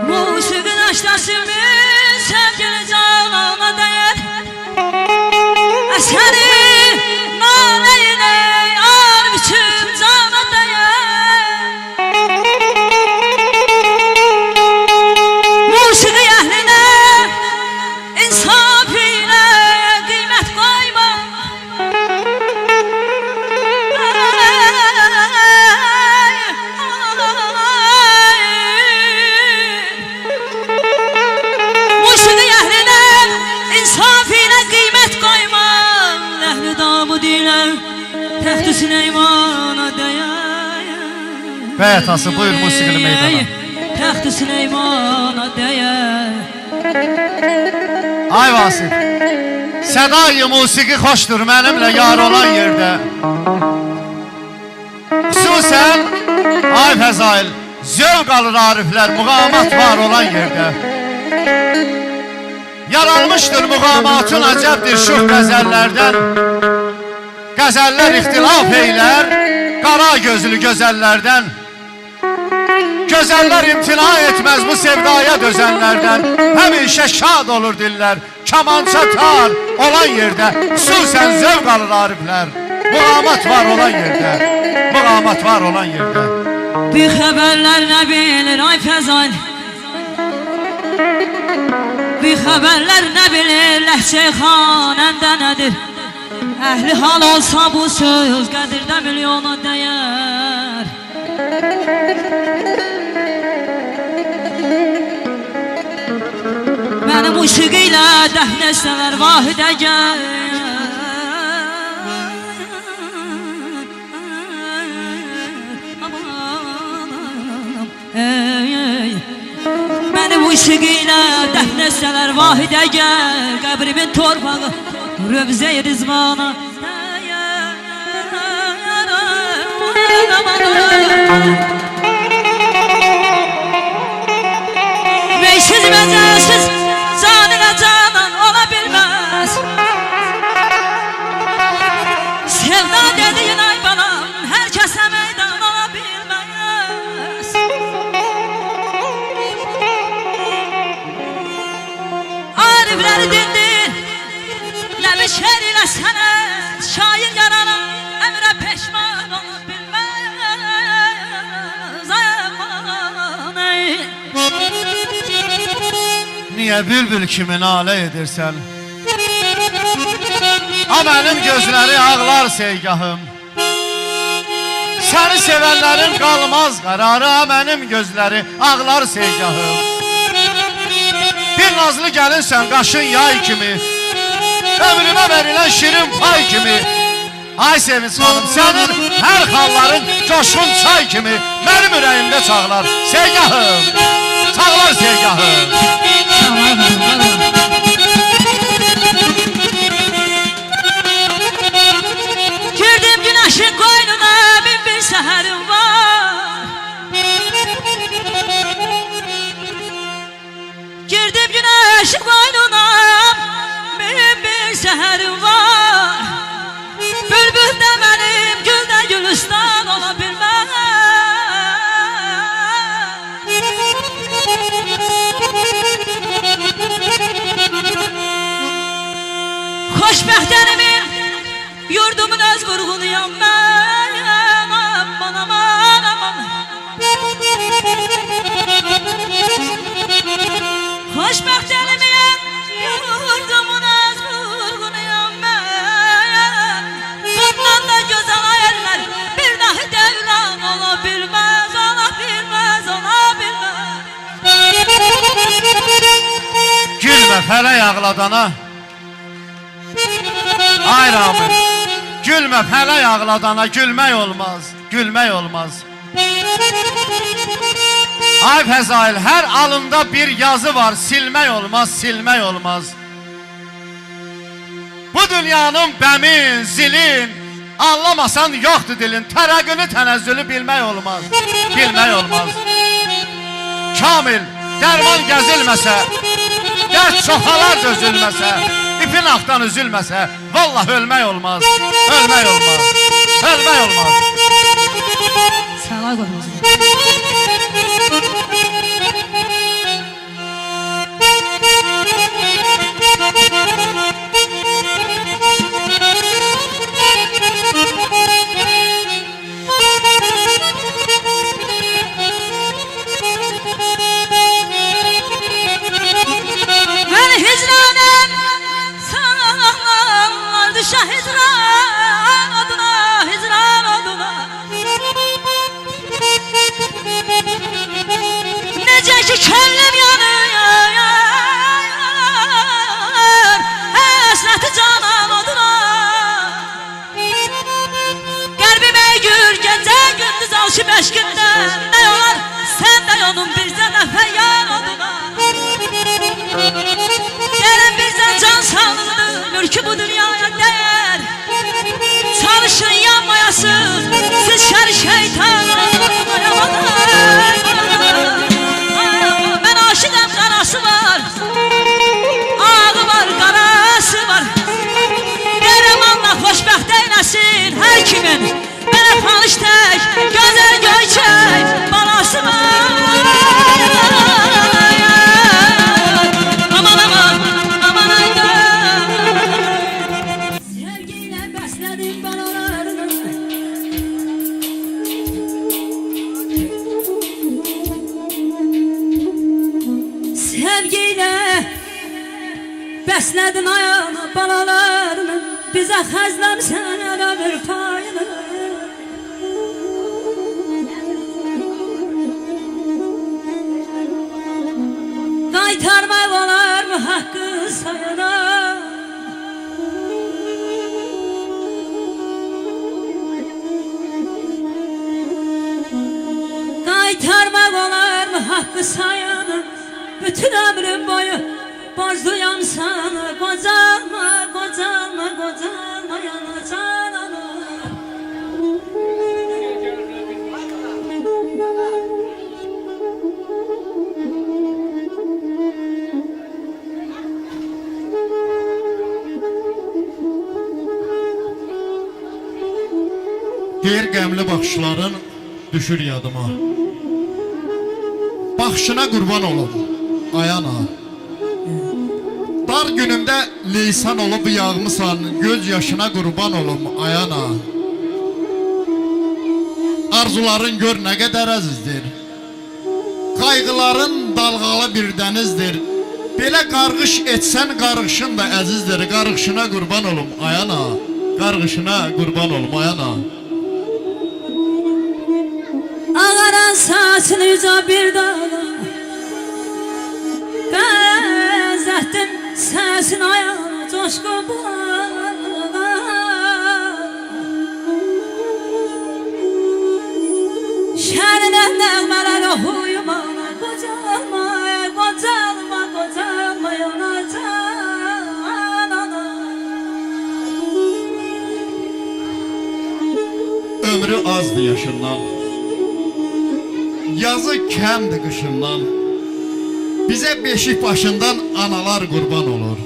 Musiqi daşdaşımız sevgili canana değer. Əsəri naləynə ar biçim cana değer. Musiqi əhlinə insaf ilə qiymət qoyma. Təxt-i Süleymana değer. Bəy atası buyur musiqili meydana. Təxt-i Süleymana değer. Ay Vasif, sədai musiqi xoşdur mənimlə yar olan yerdə. Xüsusən ay Fəzail, zövq alır ariflər muğamat var olan yerdə. Yaranmışdır muğamatın əcəbdir şux qəzəllərdən. Qəzəllər ixtilaf eylər qara gözlü gözəllərdən. Gözəllər imtina etməz bu sevdaya dözənlərdən. Həmişə şad olur dillər kamança tar olan yerdə. Xüsusən zövq alır ariflər muğamat var olan yerdə. Muğamat var olan yerdə. Bir xəbərlər nə bilir ay Fəzail. Bir xəbərlər nə bilir ləhcə-i xanəndə nədir. Əhli hal olsa bu söz qədirdə milyona dəyər. Mənim musiqi ilə dəfn etsələr vahidə gəl. Mənim musiqi ilə dəfn etsələr vahidə gəl. Qəbrimin torpağı Rövzə-i Rizvana Meysiz məcəlsiz can ilə canan ola bilməz. Sevda dediyin ay balam hər kəsə meydan ola bilməz. Arifləri dindir Nəbi şer ilə sənə şair yarana əmrə peşman ola bilməz. Niyə bülbül kimi nalə edirsən? A mənim gözləri ağlar sevgahım. Səni sevənlərin qalmaz qərarı. A mənim gözləri ağlar sevgahım. Bir nazlı gəlinsən qaşın yay kimi, ömrümə verilən şirin pay kimi. Ay Sevinç xanım, sənin hər xalların coşqun çay kimi mənim ürəyimdə çağlar sevgahım. Çağlar sevgahım. Girdim günəşin qoynuna min bir səhərim var. Girdim günəşin qoynuna min bir səhərim var. Bülbül də mənim, gül də gülüstan ola bilməz. Xoşbəxtlərimin, yurdumun öz vurğunuyam mən. Aman, aman, aman. Xoşbəxtlərimin, yurdumun öz vurğunuyam mən. Bundan da gözəl ayərlər bir dahi devran ola bilməz. Ola bilməz, ola bilməz. Gülmə fələk ağladana. Ay Ramil, gülmə fələk ağladana. Gülmək olmaz, gülmək olmaz. Ay Fəzail, hər alında bir yazı var. Silmək olmaz, silmək olmaz. Bu dünyanın bəmin, zilin anlamasan yoxdur dilin. Tərəqqünü, tənəzzülü bilmək olmaz, bilmək olmaz. Kamil, dərman gəzilməsə, dərd çoxalar dözülməsə, ipin axtan üzülməsə, vallah ölmək olmaz, ölmək olmaz, ölmək olmaz. Sağ ol. hicran oduna, hicran oduna. Necə ki könlüm yanıyor, həsrəti canan oduna. Qəlbimə gür gecə gündüz alışıb eşqindən, nə olar sən də yonun bizdə dəfə yan oduna. Gəlin bizdən can sağlığıdır, mülkü bu dünyaya dəyər. Çalışın yanmayasın, siz şər şeytan. Mən aşıqam, qarası var, ağı var, qarası var. Deyirəm Allah xoşbəxt eyləsin hər kimin, mənə tanış tək, gözəl göyçək balası var. Aman aman, aman ayda. Sevgiyle besledim balalarını. Sevgiyle besledin ayağını balalarını. Bize xəzləmsən elə bir payını. Qaytarmaq olar mı haqqı sayana? Qaytarmaq olar mı haqqı sayana? Bütün ömrüm boyu borcluyam sana. Qocalma, qocalma, qocalma yana canana. Deyir qəmli baxışların düşür yadıma. Baxışına qurban olum, ayana. Dar günümdə lisan olub yağmısan, göz yaşına qurban olum, ayana. Arzuların gör nə qədər əzizdir, qayğıların dalğalı bir dənizdir. Belə qarğış etsən qarğışın da əzizdir, qarğışına qurban olum, ayana. Qarğışına qurban olum, ayana. Ağaran saçını yüce bir dağla, benzettim sesin ayağına coşkun bulağa. Şerine nəğmələr oxuyum ana, qocalma, qocalma, qocalma yana canana. Ömrü azdı yaşından, yazı kəmdi qışından. Bizə beşik başından analar qurban olur.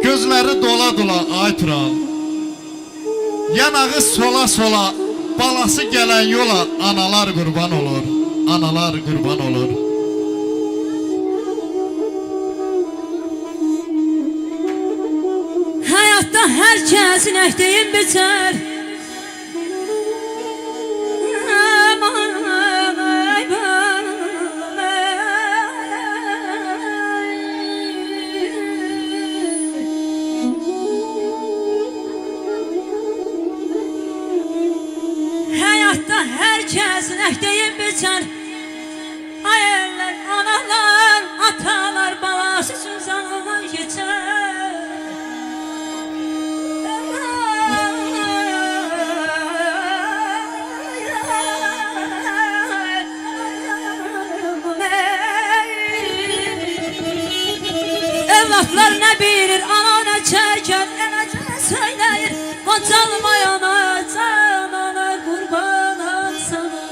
Gözləri dola dola ay turan, yanağı sola sola, balası gələn yola analar qurban olur, analar qurban olur. Həyatda hər kəsin əkdəyim biçər. Həyatda hər kəsin əkdəyim biçər. Ayərlər, analar, atalar, balası üçün canından keçər. Evlatlar nə bilir, ana nə çəkər, enəcə söyləyir. Qocalmayana canana qurbanam sana.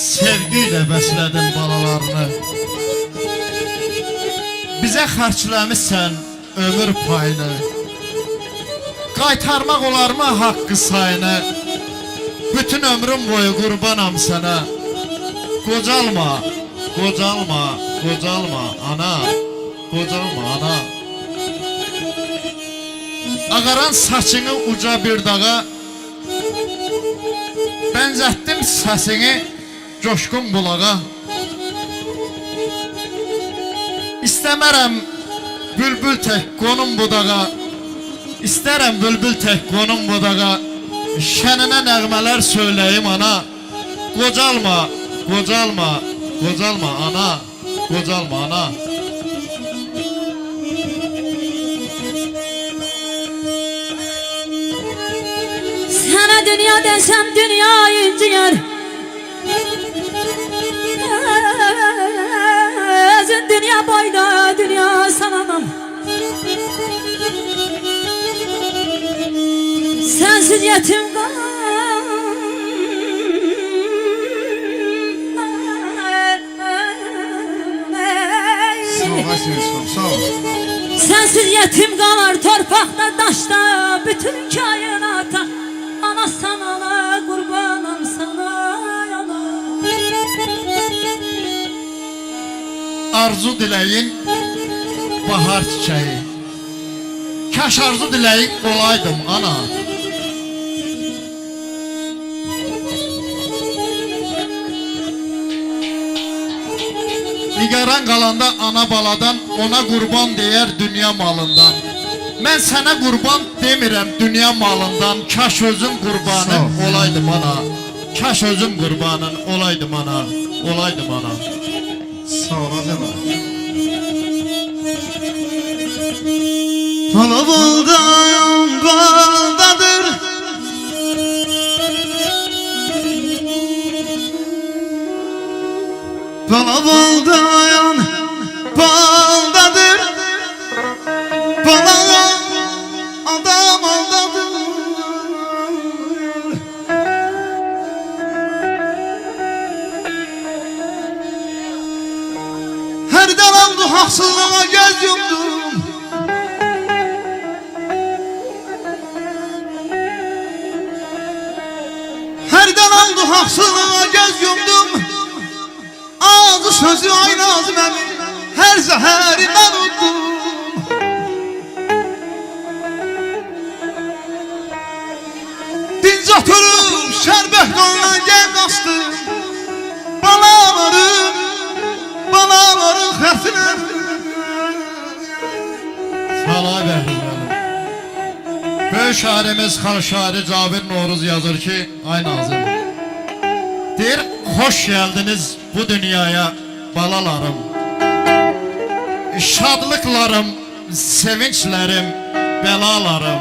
Sevgiyle bəslədin balalarını, bizə xərcləmişsən ömür payını. Qaytarmaq olarmı haqqı sayını? Bütün ömrüm boyu qurbanam sənə. Qocalma, qocalma, qocalma ana, qocalma ana. Ağaran saçını uca bir dağa, bənzətdim səsini coşkun bulağa. İstəmərəm bülbül tək qonum budağa, İstərəm bülbül tək qonum budağa, şəninə nəğmələr söyləyim ana. Qocalma, qocalma, qocalma ana, qocalma ana. Sana dünya desem dünya inciyar, özün dünya boyda dünya sanamam. Sensiz yetim sensiz yetim kalar torpakta taşta, bütün kainata ana sana kurbanım sana yana. Arzu diləyin bahar çiçeği, kaş arzu diləyin olaydım ana. Nigaran qalanda ana baladan, ona qurban deyər dünya malından. Mən sənə qurban demirəm dünya malından, kaş özüm qurbanın olaydım ana. Kaş özüm qurbanın olaydım ana, olaydım ana. Sağ ol acaba. Talabaldan baldadır, Talabaldan baldadır, Bala adam aldadır. Her dalandı haksızlığa göz yumdum, her dalandı haksızlığa göz yumdum. Ağzı sözü aynı ağzım emin, her zəhəri mən uddum. Dinc oturup şərbət donla gel qastım, balaların xətrinə. Salam bəhrəmənim. Böyük şairimiz xalq şairi Cabir Novruz yazır ki, ay nazım, deyir, hoş geldiniz bu dünyaya balalarım. Şadlıklarım, sevinçlerim, belalarım.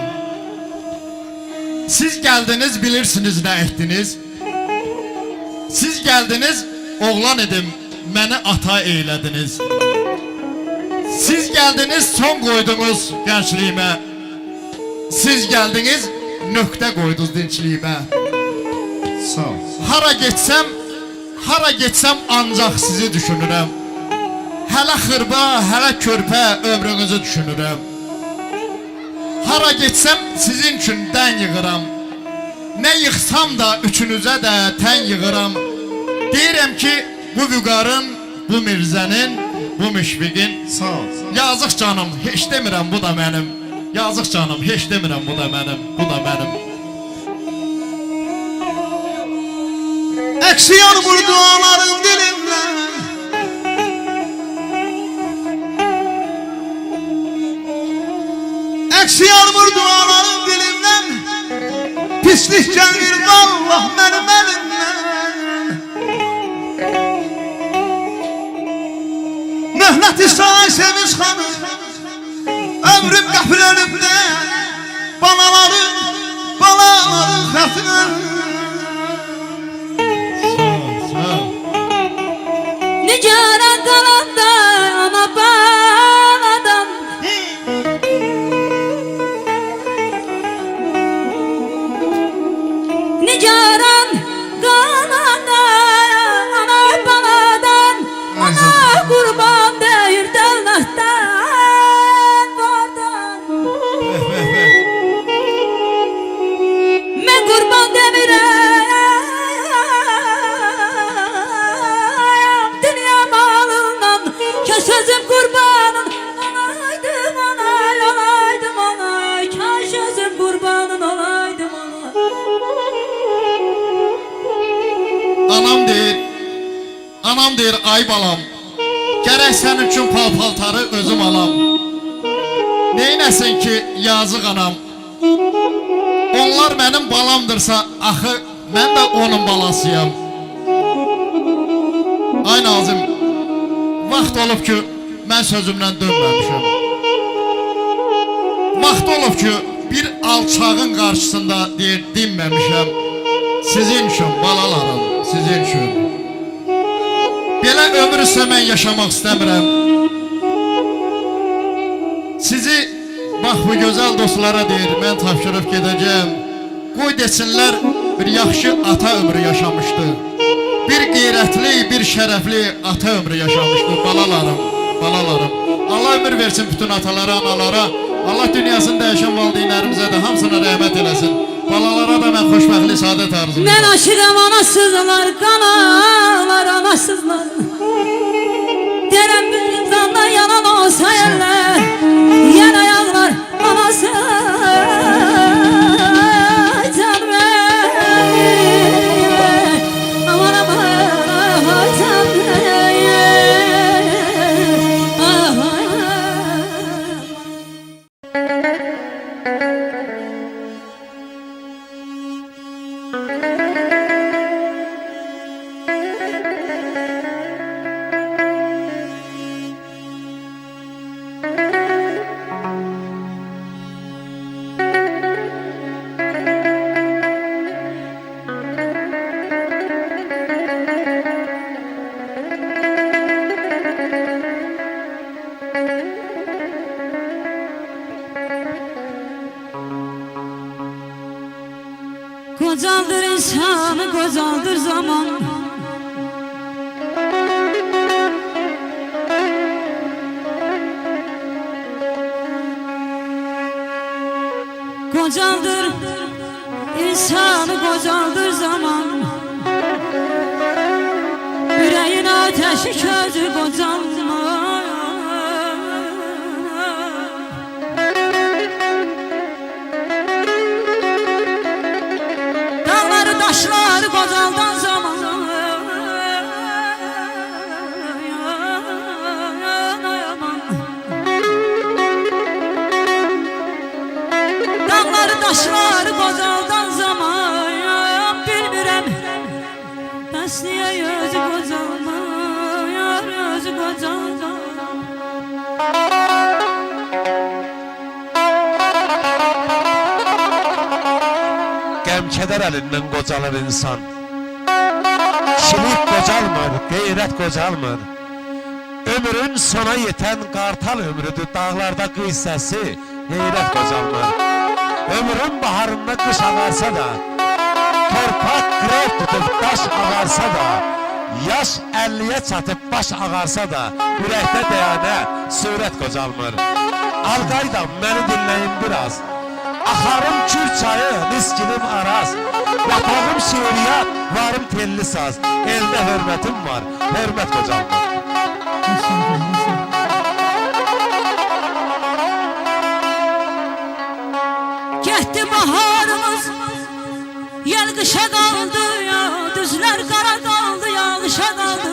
Siz geldiniz, bilirsiniz ne ettiniz. Siz geldiniz, oğlan edim, məni ata eylediniz. Siz geldiniz, son koydunuz gençliğime. Siz geldiniz, nöqtə koydunuz dinçliğime. Sağ ol. Hara geçsem ancak sizi düşünürəm. Hələ xırba, hələ körpə ömrünüzü düşünürəm. Hara geçsem sizin üçün dən yığıram. Ne yıxsam da üçünüzə də tən yığıram. Deyirəm ki, bu vüqarın, bu mirzənin, bu müşfiqin. Sağ ol. Yazıq canım, heç demirəm bu da mənim. Yazıq canım, heç demirəm bu da mənim, bu da mənim. Əksi yanmur dualarım dilimdən, əksi yanmur dualarım dilimdən, pislik gəlir vallah mənim əlimdən. Möhnəti say sevinç xanım, ömrüm qəfil ölümdən, balaların xətrinə. Nicara kalanda ana baladan, nicaran kalanda ana baladan, ana kurban değil devletten vardan. Men kurban demirem dünya malından, kaş özüm kurbanın olaydım anay, olaydım anay, kaş özüm kurbanın olaydım anay. Anam deyir ay balam, Gərək sənin üçün pal-paltarı özüm alam. Neynəsin ki yazıq anam. Onlar mənim balamdırsa axı mən də onun balasıyam. Ay Nazım, vaxt olub ki mən sözümdən dönməmişəm. Vaxt olub ki bir alçağın qarşısında deyir dinməmişəm. Sizin üçün balalarım, sizin üçün. Belə ömür isə mən yaşamaq istəmirəm. Sizi bax bu gözəl dostlara deyir, mən tapşırıb gedəcəm. Qoy desinlər bir yaxşı ata ömrü yaşamışdı. Bir qeyrətli, bir şərəfli ata ömrü yaşamışdı balalarım, balalarım. Allah ömür versin bütün atalara, analara. Allah dünyasını dəyişən valideynlərimizə də hamısına rəhmət eləsin. Balalara da mən xoşbəxtlik, saadət arzulayıram. Mən aşığım anasızlar, qanalar anasızlar. Derəm bir zanda yanan olsa yerlər, yen ayaqlar anası. Canım aman aman canım. Kocaldır insanı, kocaldır zaman. Kocaldır insanı, kocaldır zaman. Yüreğin ateşi közü kocalma. Taşlar kocaldan zaman. Dağları taşlar kocaldan zaman. Bilmirəm bəs niyə özü kocalmır, özü kocaldan. Keder elinden kocalır insan. Şilik kocalmır, gayret kocalmır. Ömrün sona yeten kartal ömrüdür. Dağlarda kış sesi, heyret kocalmır. Ömrün baharında kış ağarsa da, torpak grev tutup daş ağarsa da, yaş 50'ye çatıp baş ağarsa da, yürekte deyane suret kocalmır. Alqaydam, beni dinleyin biraz. Axarım Kür çayı, miskinim araz. Yatağım şeiriyat, varım telli saz. Elde hürmetim var, hürmet kocalmır. Getdi baharımız, yel qışa qaldı ya. Düzlər qara qaldı, yağışa qaldı.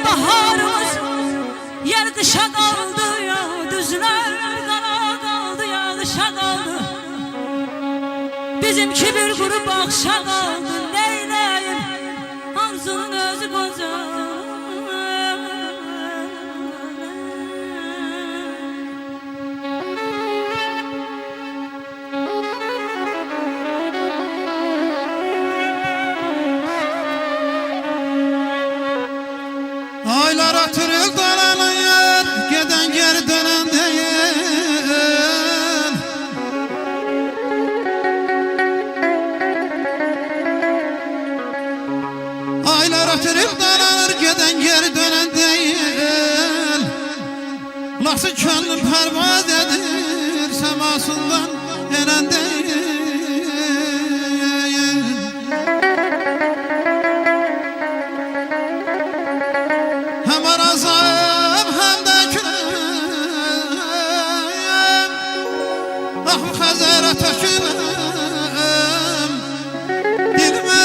Baharımız yer kışa kaldı ya. Düzler kara kaldı, yağışa kaldı. Bizimki bir grup akşa kaldı. Neyleyim Hanzunun özü koca. Aylar atırıl dolanır, geden geri dönen değil. Aylar atırıl dolanır, geden geri dönen değil. Nasıl könlüm pervaz edir, semasından enen değil. Ah Xəzərə tökülüm Dilmə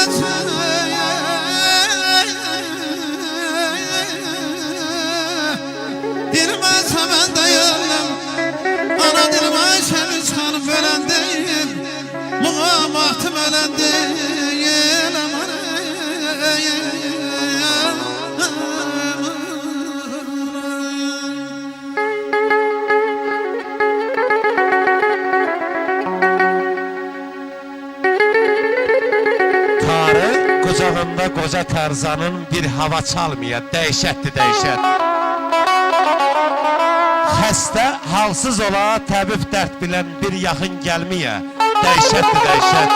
Dilmə çəmən deyiləm Ana dilmə şəmi çıxanıb ölən deyil Muğamatım ölən deyil Aman Qucağında qoca Tarzanın bir hava çalmaya dəhşətdir dəhşət. Xəstə, halsız ola, təbib dərd bilən bir yaxın gəlməyə dəhşətdir dəhşət.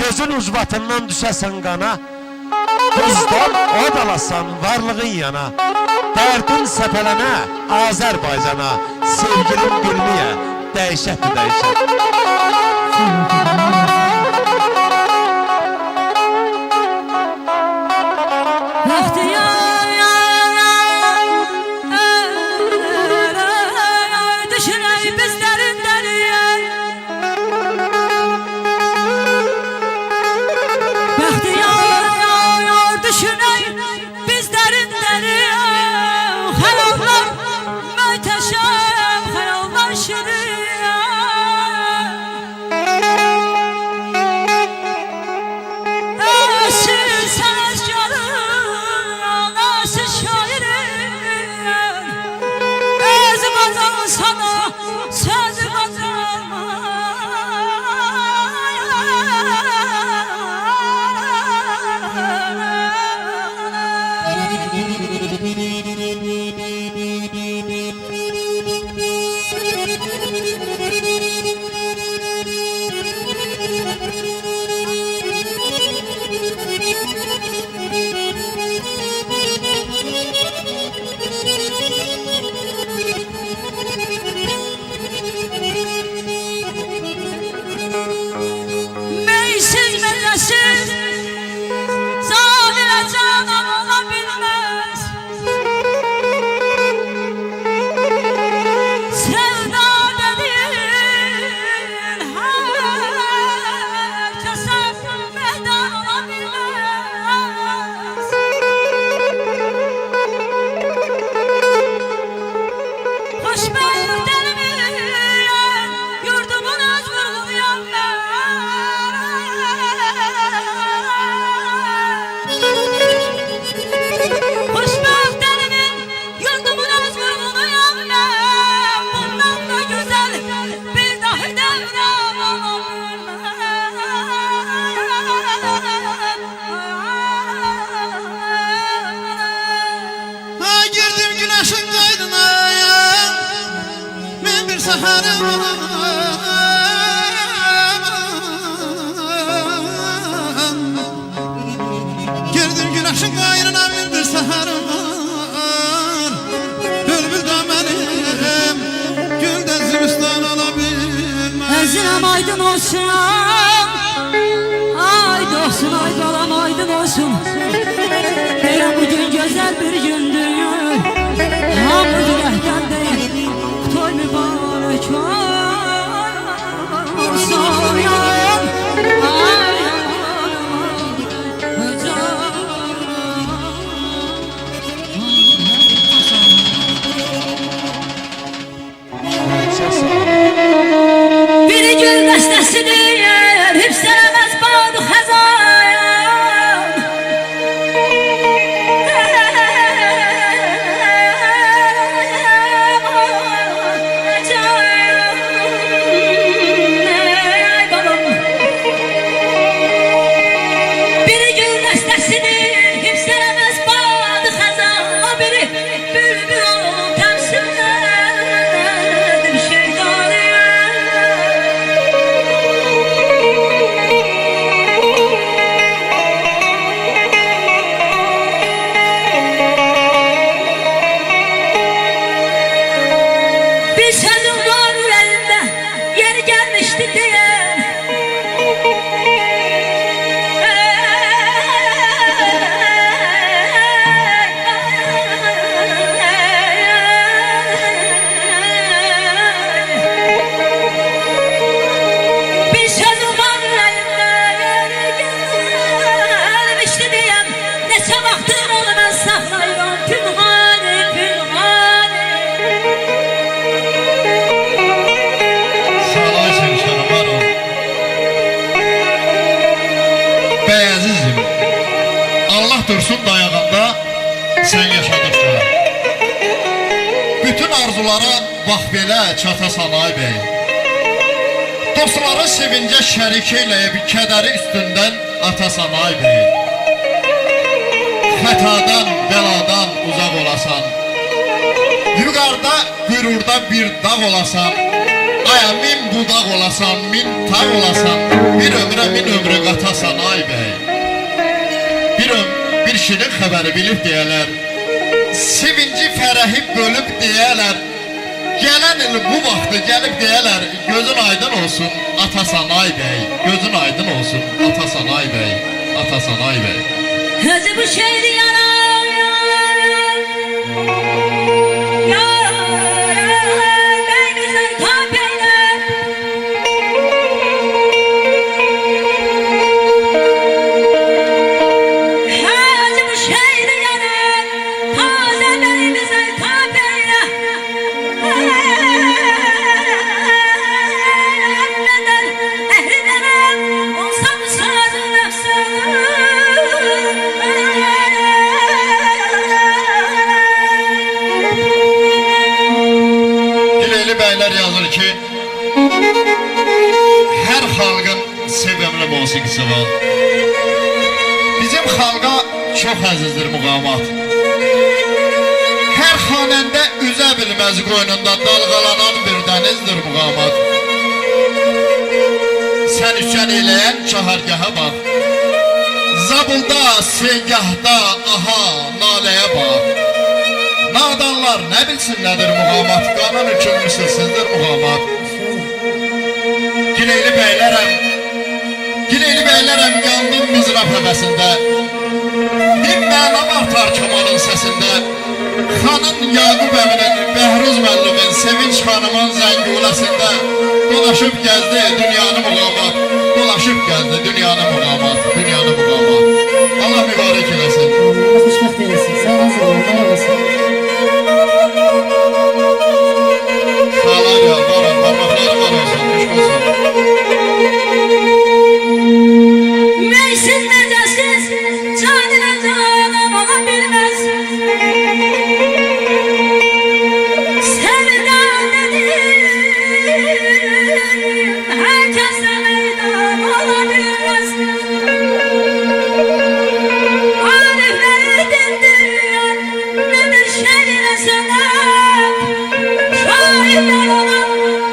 Gözün ucbatından düşəsən qana, buzdan od alasan varlığın yana. Dərdin səpələnə Azərbaycana, sevgilin bilməyə dəhşətdir dəhşət. Girdim güneşin gayrına bir seherim Bülbül de benim Gülden zübüstan olabilmez Əzrəm aydın olsun Ay doğsun ay balam aydın olsun Deyəm bugün gözəl bir gündür Hamı ürəkdən deyil Toy mübarək olsun Biri gül dəstəsidir arzulara bax belə çatasan ay bəy. Dostları sevincə şərik eləyib kədəri üstündən atasan ay bəy. Xətadan, bəladan uzaq olasan, yuqarda, qürurda bir dağ olasan, aya min budaq olasan, min tağ olasan, bir ömrə min ömrə qatasan ay bəy. Bir şirin xəbəri bilib deyələr, sevinci fərəhi bölüb deyələr, gələn il bu vaxtı gəlib deyələr, gözün aydın olsun atasan ay bəy, gözün aydın olsun atasan ay bəy, atasan ay bəy. Özü bu şehri yarar, beynimizden tapeyle. Özü bu şehri yarar, taze beynimizden tapeyle. Neden ehlidenem, olsam sağdın Dileyli bəylər yazır ki, hər xalqın sevimli musiqisi var. Bizim xalqa çox əzizdir muğamat. Hər xanəndə üzə bilməz qoynunda dalğalanan bir dənizdir muğamat. Sən üçən eləyən çahargaha bax, zabulda, segahda, aha, naləyə bax. Nadanlar nə bilsin nədir muğamat, qanun üçün misilsizdir muğamat. Gileyli bəylərəm yandım mizraf həvəsində, bir mənam artar kamanın səsində. Xanın Yaqub əminin, Bəhruz müəllimin, Sevinç xanımın zənguləsində dolaşıb gəzdi dünyanı muğamat, dolaşıb gəzdi dünyanı muğamat, dünyanı muğamat. Allah mübarək eləsin. Xoşbəxt eylesin, sağ olasın, var olasın. Sağlar ya, parmakları var olsun, düşk olsun. Meysiz mecesiz, canına canım ola bilmez. Sevdan dedim, herkese meydan olabilmez. Arifleri dindiren nedir şerine sebep? Şahitler olan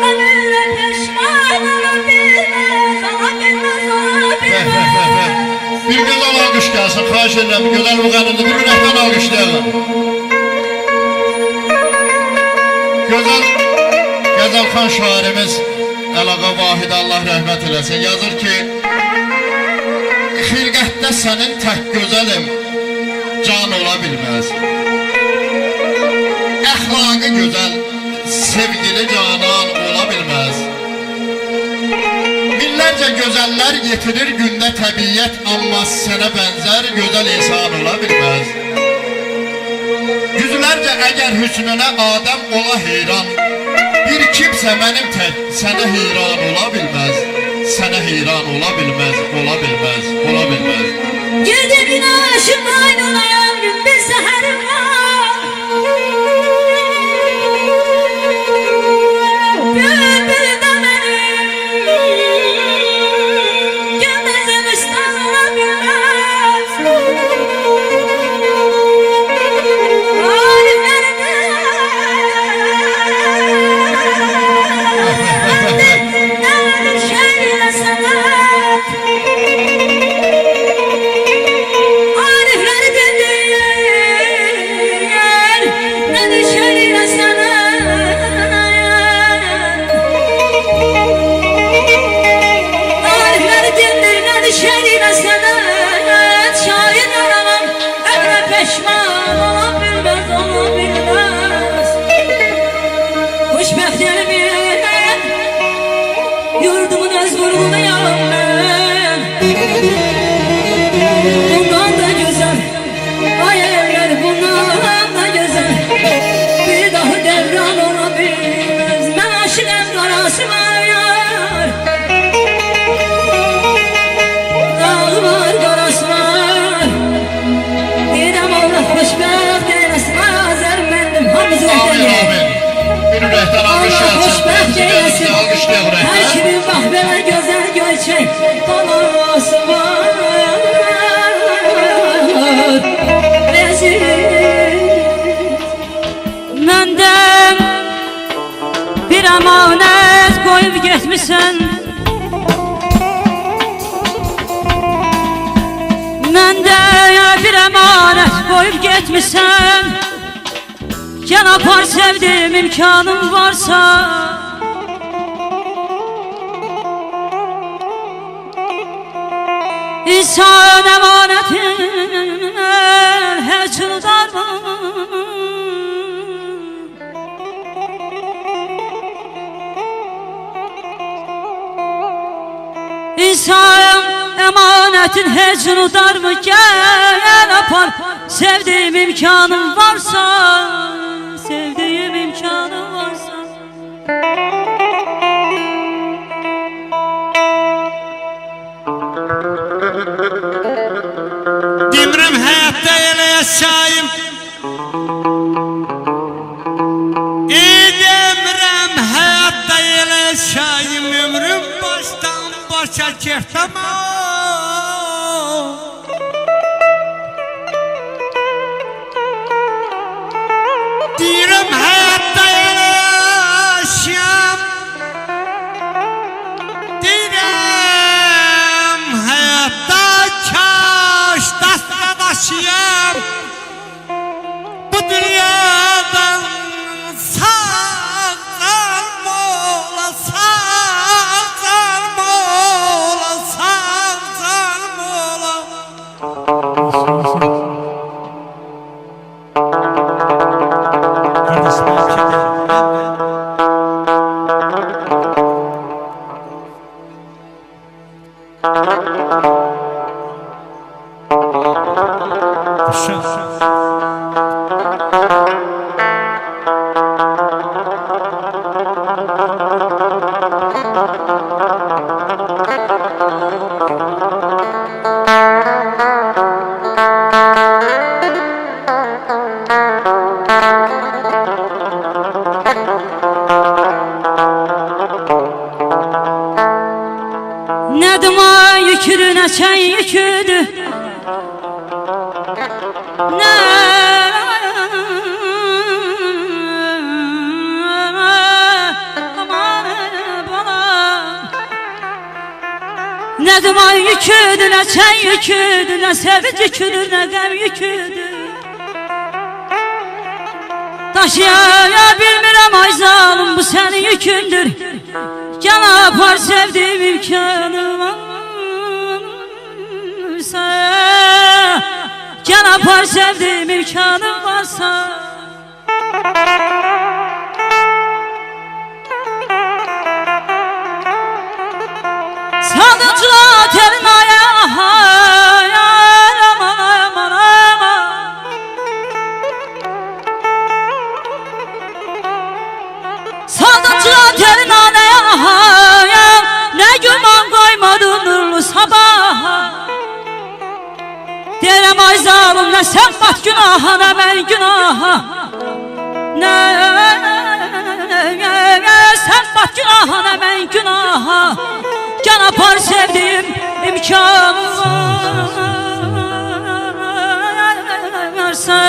ömürle peşman olabilmez, olabilmez, olabilmez. Bir gözəl alqış gəlsin, xahiş edirəm, gözəl müğənnini bir ürəkdən alqışlayalım. Gözəl Qəzəlxan şairimiz Əlaqa Vahid Allah rəhmət eləsin yazır ki, xilqətdə sənin tək gözəlim can ola bilməz. Əxlaqı gözəl, sevgili canan ola bilməz. Minlərcə gözəllər yetirir gündə təbiyyət, amma sənə bənzər gözəl insan ola bilməz. Yüzlərcə əgər hüsnünə Adəm ola heyran, bir kimsə mənim tək sənə heyran ola bilməz. Sənə heyran ola bilməz, ola bilməz, ola bilməz. Gece güneşim aynayan bir seherim var. Bülbül de benim gündüzüm İstanbul'a bilmez. Şehirle sanat Arifleri dinleyen nedir şehirle sanat. Arifleri dinleyen nedir şehirle sanat. Şahin olamam ömre peşman olabilmez, olabilmez. Hoşbəxt elmin yurdumun öz vurğuluyam ben. Bundan da güzel ay evler, bundan da güzel bir daha devran olabilmez. Ben aşığım karası var yar, dağı var karası var. Dirəm Allah xoşbəxt eyləsin, Azər məndim hamı zövq Amin, eləyir. amin. işləyək buraya. Her kimin bak böyle güzel gerçek balası var. Rezil Menden bir emanet koyup gitmişsen, Menden bir emanet koyup gitmişsen, gel apar sevdiğim imkanım varsa. İnsan emanetin hecildar mı? İnsan emanetin hecildar mı? Gel apar sevdiğim imkanım varsa, sevdiğim imkanım varsa. Demirəm həyatda elə yaşayım. Demirəm həyatda elə yaşayım. Ömrüm başdan başa keçmə. Deyirəm həyatda elə yaşayım. Deyirəm həyatda kaş daşıyam. Bu dünyadan sağ ola, sağ ola, sağ ola. Ne duma yükürü ne çay yüküdü, ne aman bana. Ne duma yüküdü ne çay yüküdü, ne sevinç yüküdü ne gam yüküdü. Taşıyabilmirəm ay zalım, bu senin yükündür. Gel apar sevdiğim imkanım varsa, gel apar sevdiğim imkanım varsa. Sadıcılar telin ayağa, sadıcılar telin ayağa, ne güman koymadın nurlu sabaha. Derem ay zalım, ne sen bat günaha ne ben günaha, ne sen bat günaha ne ben günaha. Can apar sevdiğim imkanım varsa,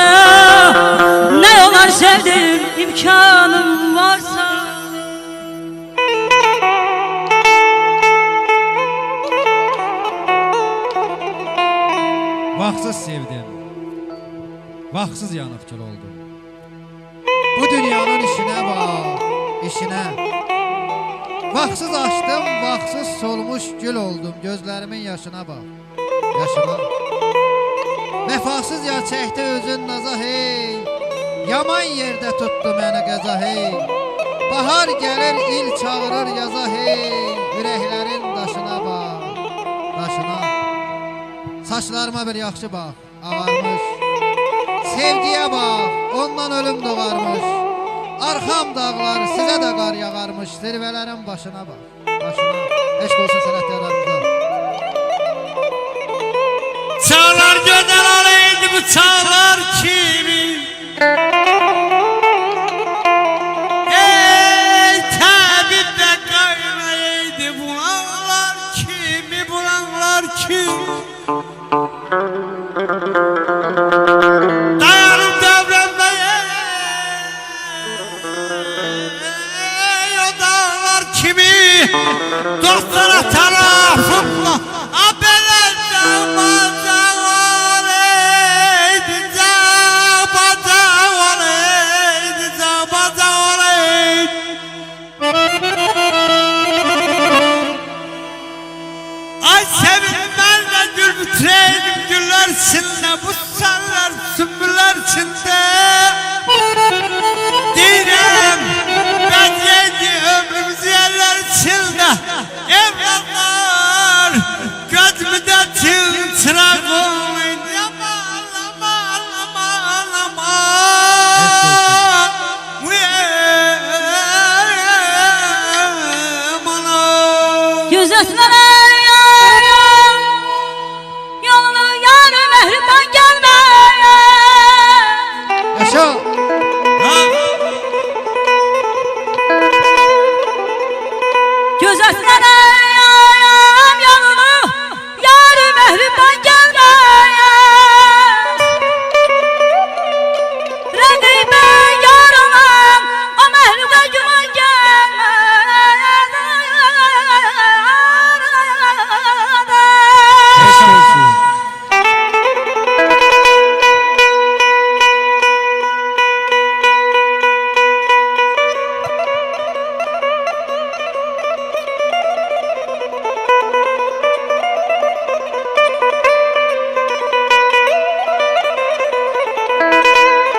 ne olar sevdiğim imkanım varsa. Vaxtsız sevdim, vaxtsız yanıb kül oldum. Bu dünyanın işine bak, işine. Vaxtsız açdım, vaxtsız solmuş gül oldum. Gözlerimin yaşına bak, yaşına. Vefasız ya çəkdi özün naza hey, yaman yerde tuttu məni qəza hey. Bahar gelir, il çağırır yaza hey, ürəklərin daşına bak, daşına. Saçlarıma bir yaxşı bak, ağarmış. Sevgiye bak, ondan ölüm doğarmış. Arkam dağlar, size de qar yağarmış. Zirvelerin başına bak, başına. Eşq olsun sənətkarlarımıza. Çağlar gözəl olaydı bu çağlar kimi. Ey təbib və qayı içinde bu seller sümbüller içinde Direm bediydi ömrümüz yerler içinde Evlatlar gözümde çırak olmayın Aman aman aman aman Gözetmene yarım Yolunu yarı mehriban gelme Yaşa. Gözetmene yarım Yolunu yarı mehriban gelme Rekibe yarılan o mehribe güman gelme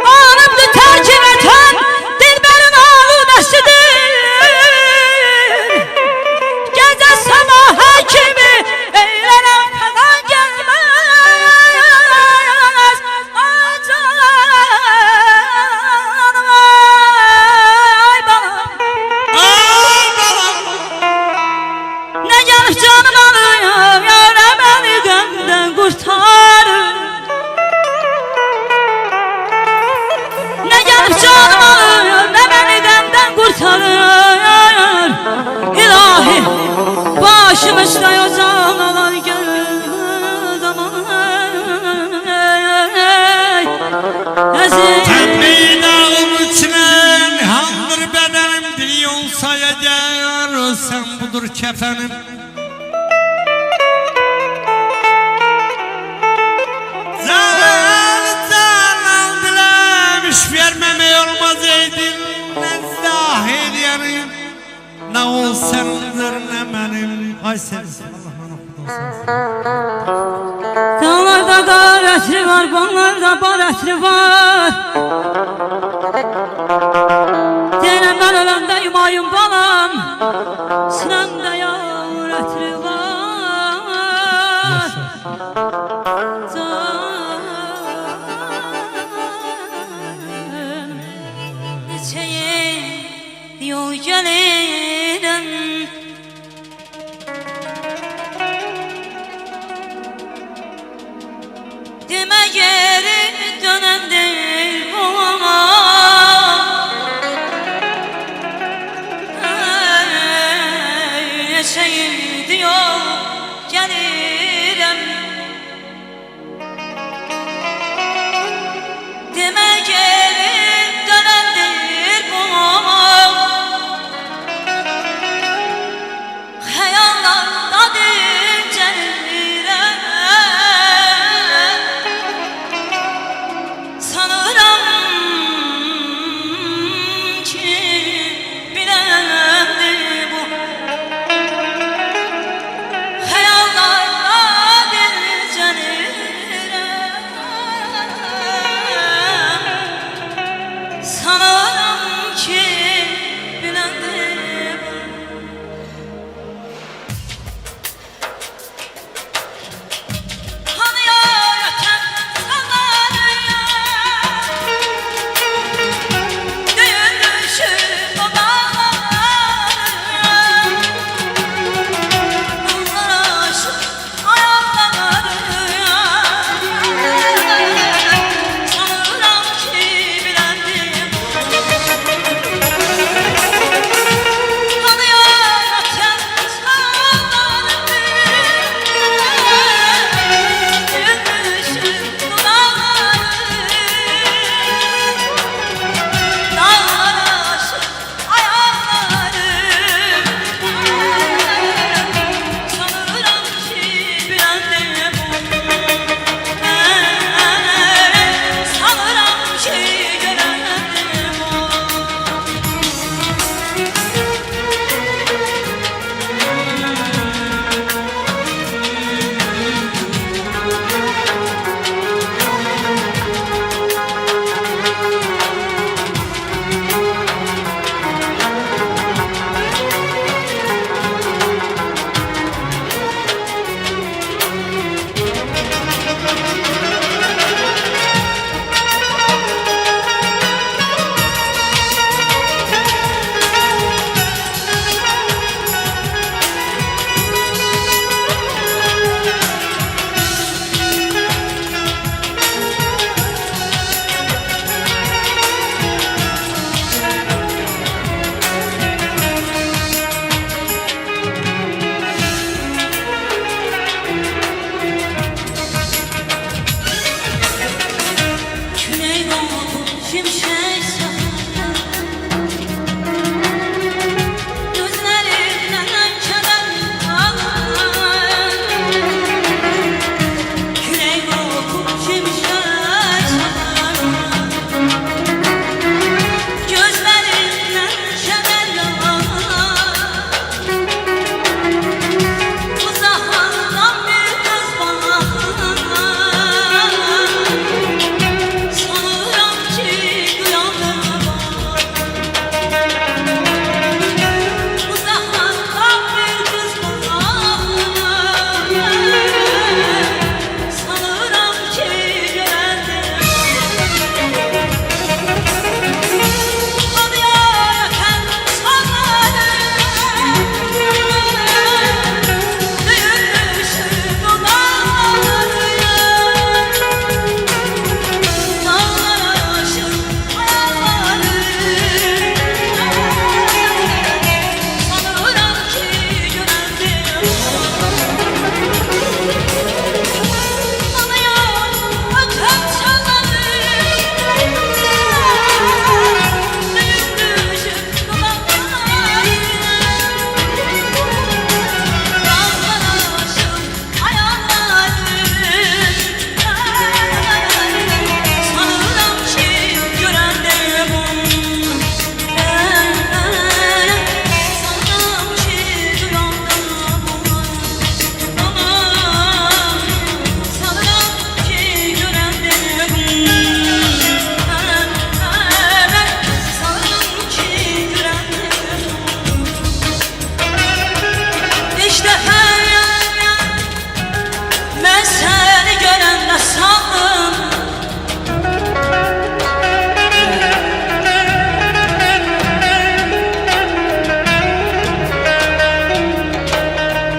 Ağlıbdı tercih eten dilberin ağludesidir Gece sabaha kimi eğlenen falan gelmez Canım ay balam Ne gelip canım alıyorum yâre beni gömden kurtarır Ne gelip canım alıyor ne beni benden kurtarır İlahi başım üstte yozanalar göz aman Tembeyi dağım içine Handır bedenim dili olsa yeter Sen budur kefenim Zalan dilemiş vermeme olmaz eydin Ne zahir yarım Ne ol sendir ne benim Ay sensin Allah'ın Dağlarda dar etri var bonlarda bar etri var Deyirəm ben öləndə yumayım balam Sinəmdə yağır etri var Neçəyin yol gəlirəm Demə geri dönəndir bu ama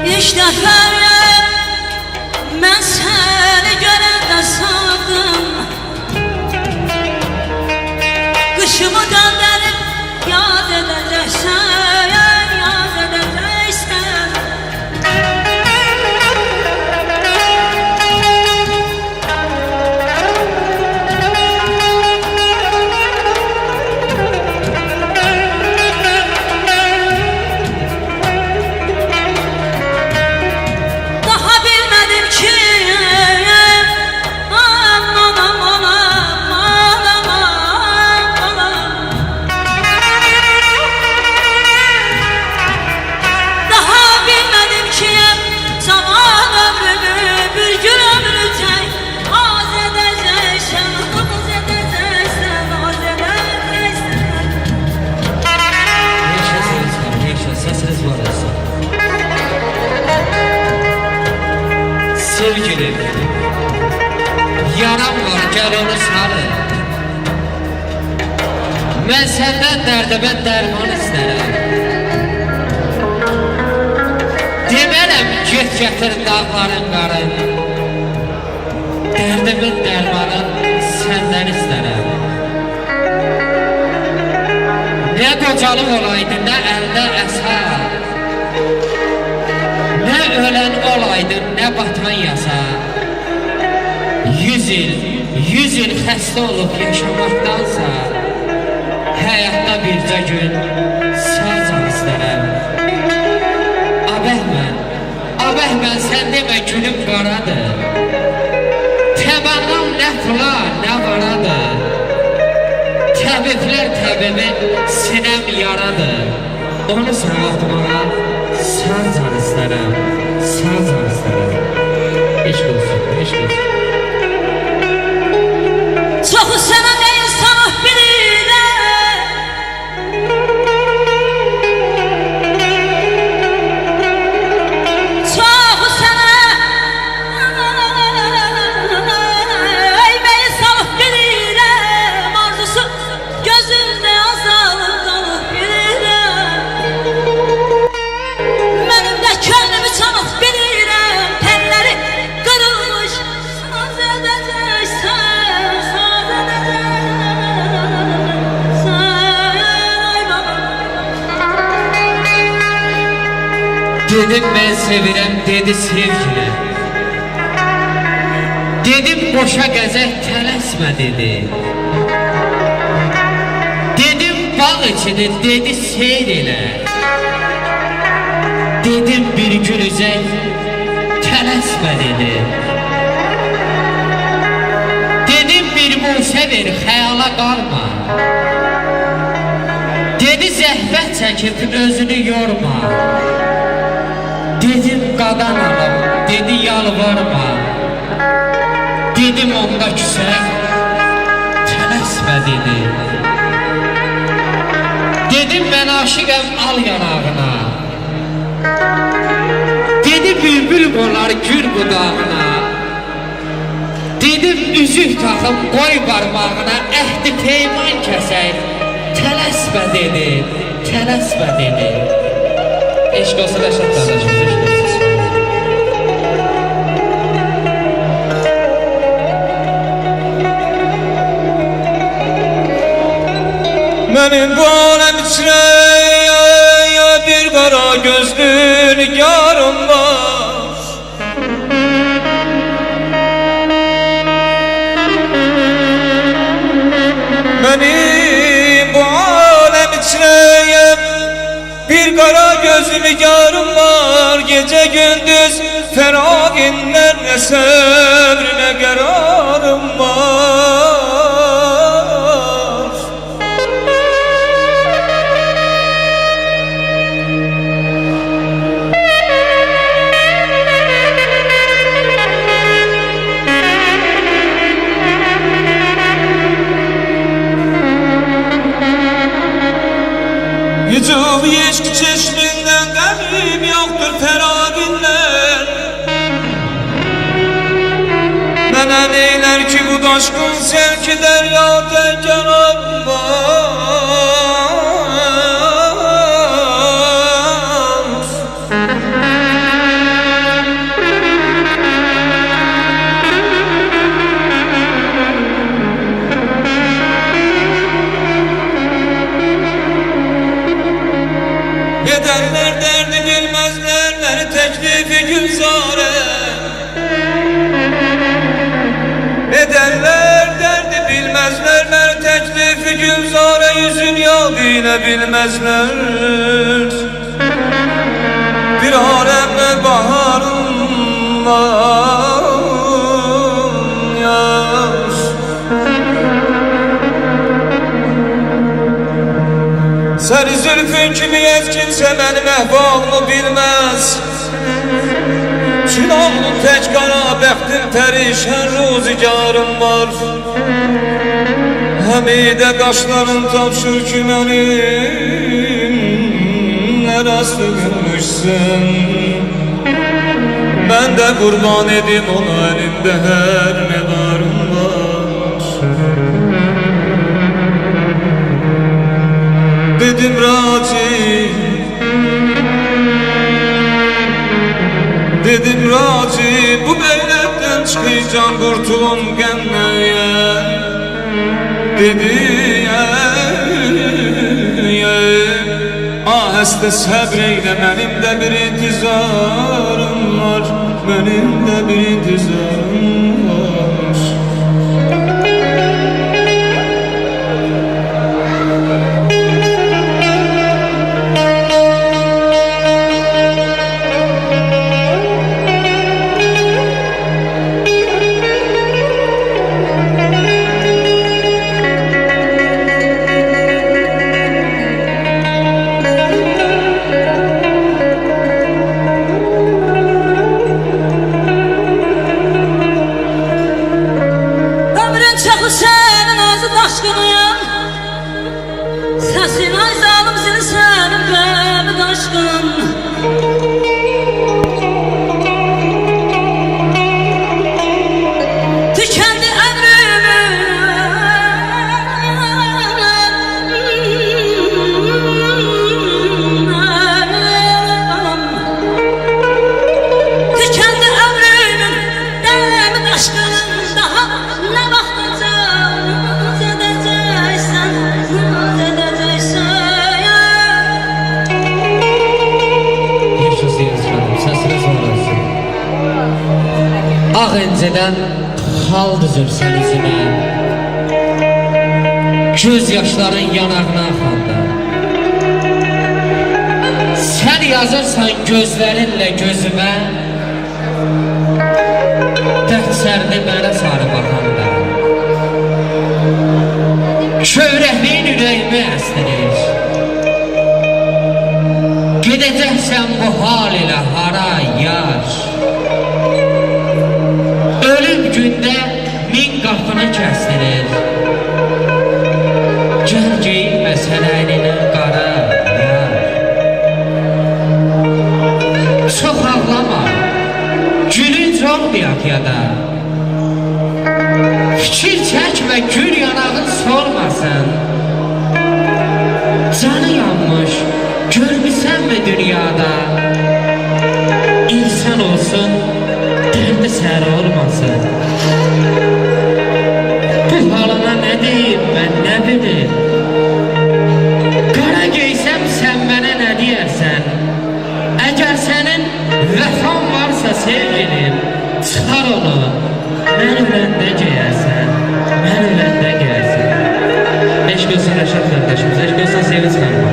İlk dəfə mən səni görəndə sandım, qışımı göndərib yad edəcəksən, yad edəcəksən. Daha bilmədim ki, aman aman aman aman aman. Daha bilmədim ki, zaman ömrümü bir gün ömrütək az edəcəksən, az edəcəksən, az edəcəksən. Sesiniz var olsun. Sevgilim, yaram var, gel onu sarı. Ben senden dərdimə dərman istərəm. Demərəm, get gətir dağların qarın. Dərdimin dərmanı səndən istərəm. Ne qocalıq olaydı, ne əldə əsər, ne ölen olaydı, ne batan yasa. 100 il xəstə olub yaşamaktansa, həyatda bircə gün sağ can istərəm. Abeh mən, sən demə gülüm qaradır. Təmannam nə pula, nə varadır. Təbiblər təbibi sinem yaradır. Onu sağlatmağa sağ can istərəm, sağ can istərəm. Eşq olsun, eşq olsun. Çoxu sənə deyil, sanıq bilirəm. Çoxu sənə əyməyi salıb bilirəm. Arzusu gözündə azalıb qalıb bilirəm. Mənim də könlümü çalıb bilirəm. Telləri qırılmış, saz edəcəksən, saz edəcəksən. Ay baba. Dedim ben sevirəm, dedi sevgilə. Dedim boşa gəzək, tələsmə dedi. Dedim bağ içini, dedi seyr elə. Dedim bir gün üzək, tələsmə dedi. Dedim bir musə ver, xəyala qalma. Dedi zəhvət çəkib özünü yorma. Dedim qadan alım, dedi yalvarma. Dedim onda küsək, tələsmə dedi. Dedim mən aşıqəm, al yanağına. Dedi bülbül qonar gül budağına. Dedim üzük taxım, qoy barmağına. Əhdi peyman kəsək, tələsmə dedi, tələsmə dedi. Eşq olsun Rəşad qardaşım, eşq olsun. Benim bu alem içine bir kara gözlü nigarım var. Benim bu alem içine bir kara gözlü nigarım var. Gece gündüz feraginden ne sevrine kararım var. Yücub yeşk çeşminden qəmim yoxdur feraginler. Mənə neylər ki bu daşqın sevki dəryada kənarım var. yine bilmezler. Bir alemde baharım var yar. Seni zülfün kimi ez kimse benim ehvalımı bilmez. Çınavlım tek qara bəxtim perişan ruzigarım var. Həmidə qaşların tapşır ki mənim neresi gülmüşsün. Ben de kurban edim ona elimde her medarım var. Dedim Raci, dedim Raci, bu beyletten çıkacağım kurtulun genneye. Dedi aheste sabreyle, benim de bir intizarım var. Benim de bir intizarım var. Senin ağzın aşkınıyım. Sesin ay zalim zili senin benim aşkın. Tükendi ömrümün, tükendi ömrümün, demin aşkının daha ne baktıca. Ağ incədən xal düzürsən üzümə, göz yaşların yanağına axanda. Sən yazırsan gözlərinlə gözümə, dəhtsərli mənə sarı baxanda. Kövrəkliyin ürəyimi əsdirir. Gedəcəksən bu hal ilə hara yar. Ölüm gündə min qapını kəsdirir. Gəl geyinmə sən əyninə qara yar. Çox ağlama, gülünc olmayaq yada. Fikir çəkmə, gül yanağın solmasın. Canı yanmış, görmüsənmi dünyada? İnsan olsun, dərdi sər olmasın. Bu halına nə deyim mən, nə bilim? Qara geysəm sən mənə nə deyərsən? Əgər sənin vəfan varsa sevgilim, çıxar onu, mən öləndə geyərsən, mən öləndə geyərsən. Eşq olsun Rəşad qardaşımız, eşq olsun Sevinç xanıma.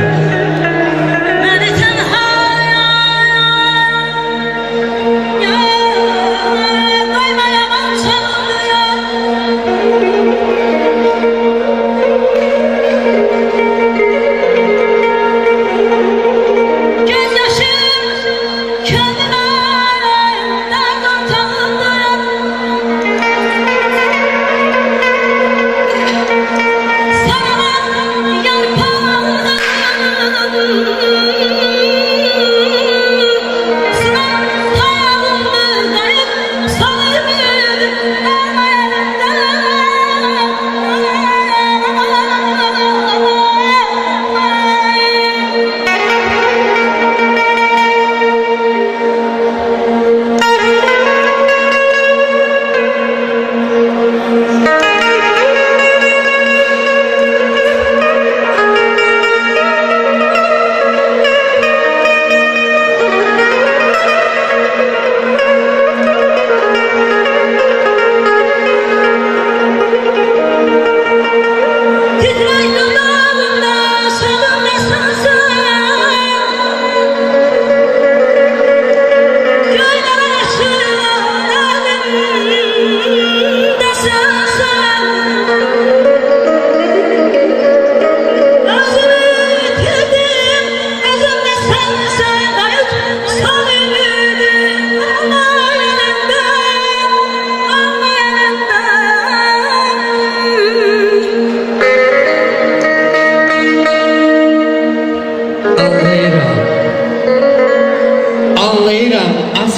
Sana yarpağım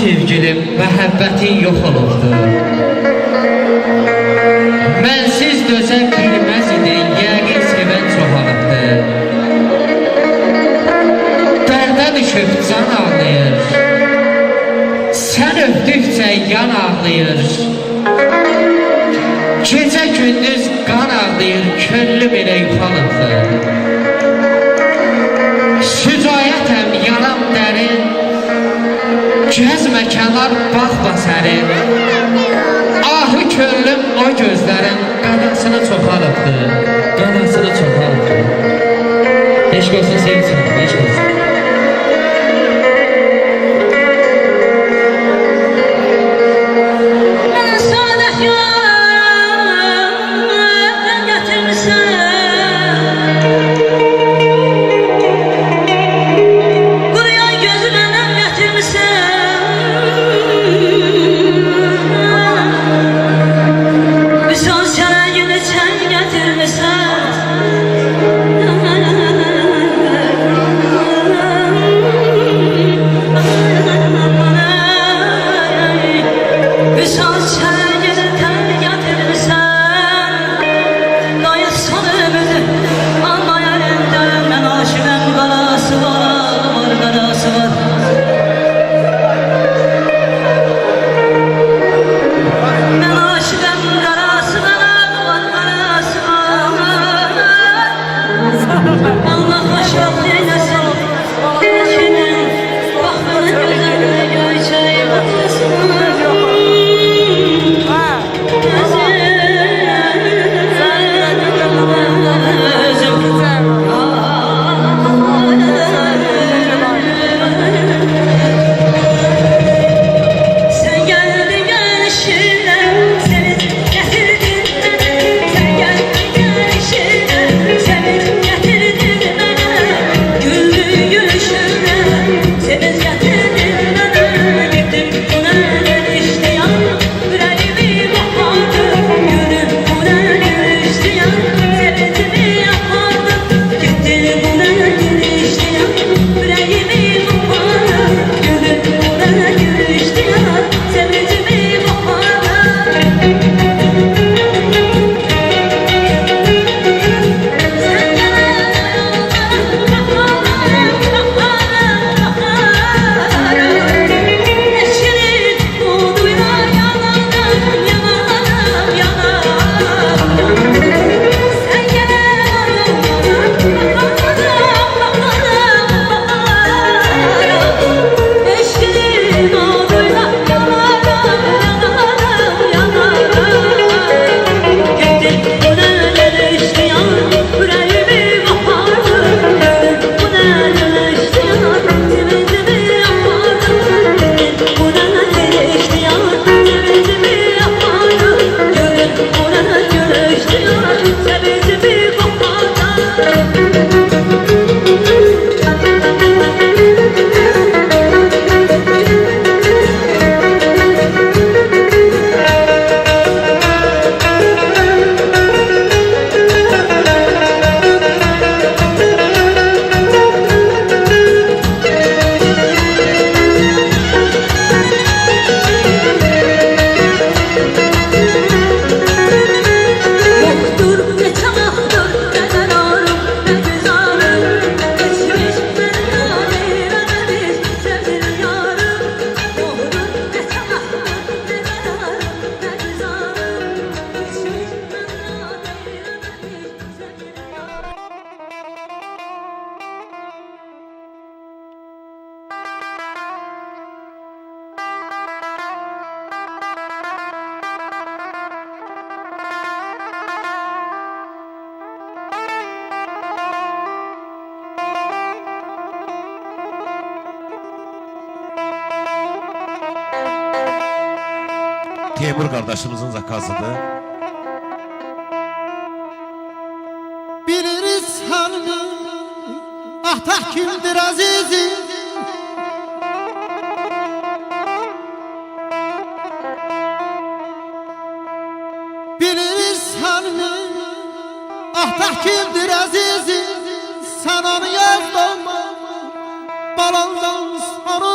sevgilim, məhəbbətin yox olubdur. Mənsiz dözə bilməz idin, yəqin sevən çoxalıbdır. Dərdə düşüb can ağlayır, sən öpdükcə yan ağlayır. Gecə gündüz qan ağlayır, könlüm elə yuxalıbdır. Şücayətəm, yaram dərin, gəzmə kənar, baxma sərin. Ahı könlüm o gözlərin qadasını çoxalıbdır, qadasını çoxalıbdır. Eşq olsun sevgilim, eşq olsun. Teymur kardeşimizin zakasıdır. Biliriz hanımı, ah tahkimdir azizim. Biliriz hanımı, ah tahkimdir azizim. Sen onu yazdın balandan sonra.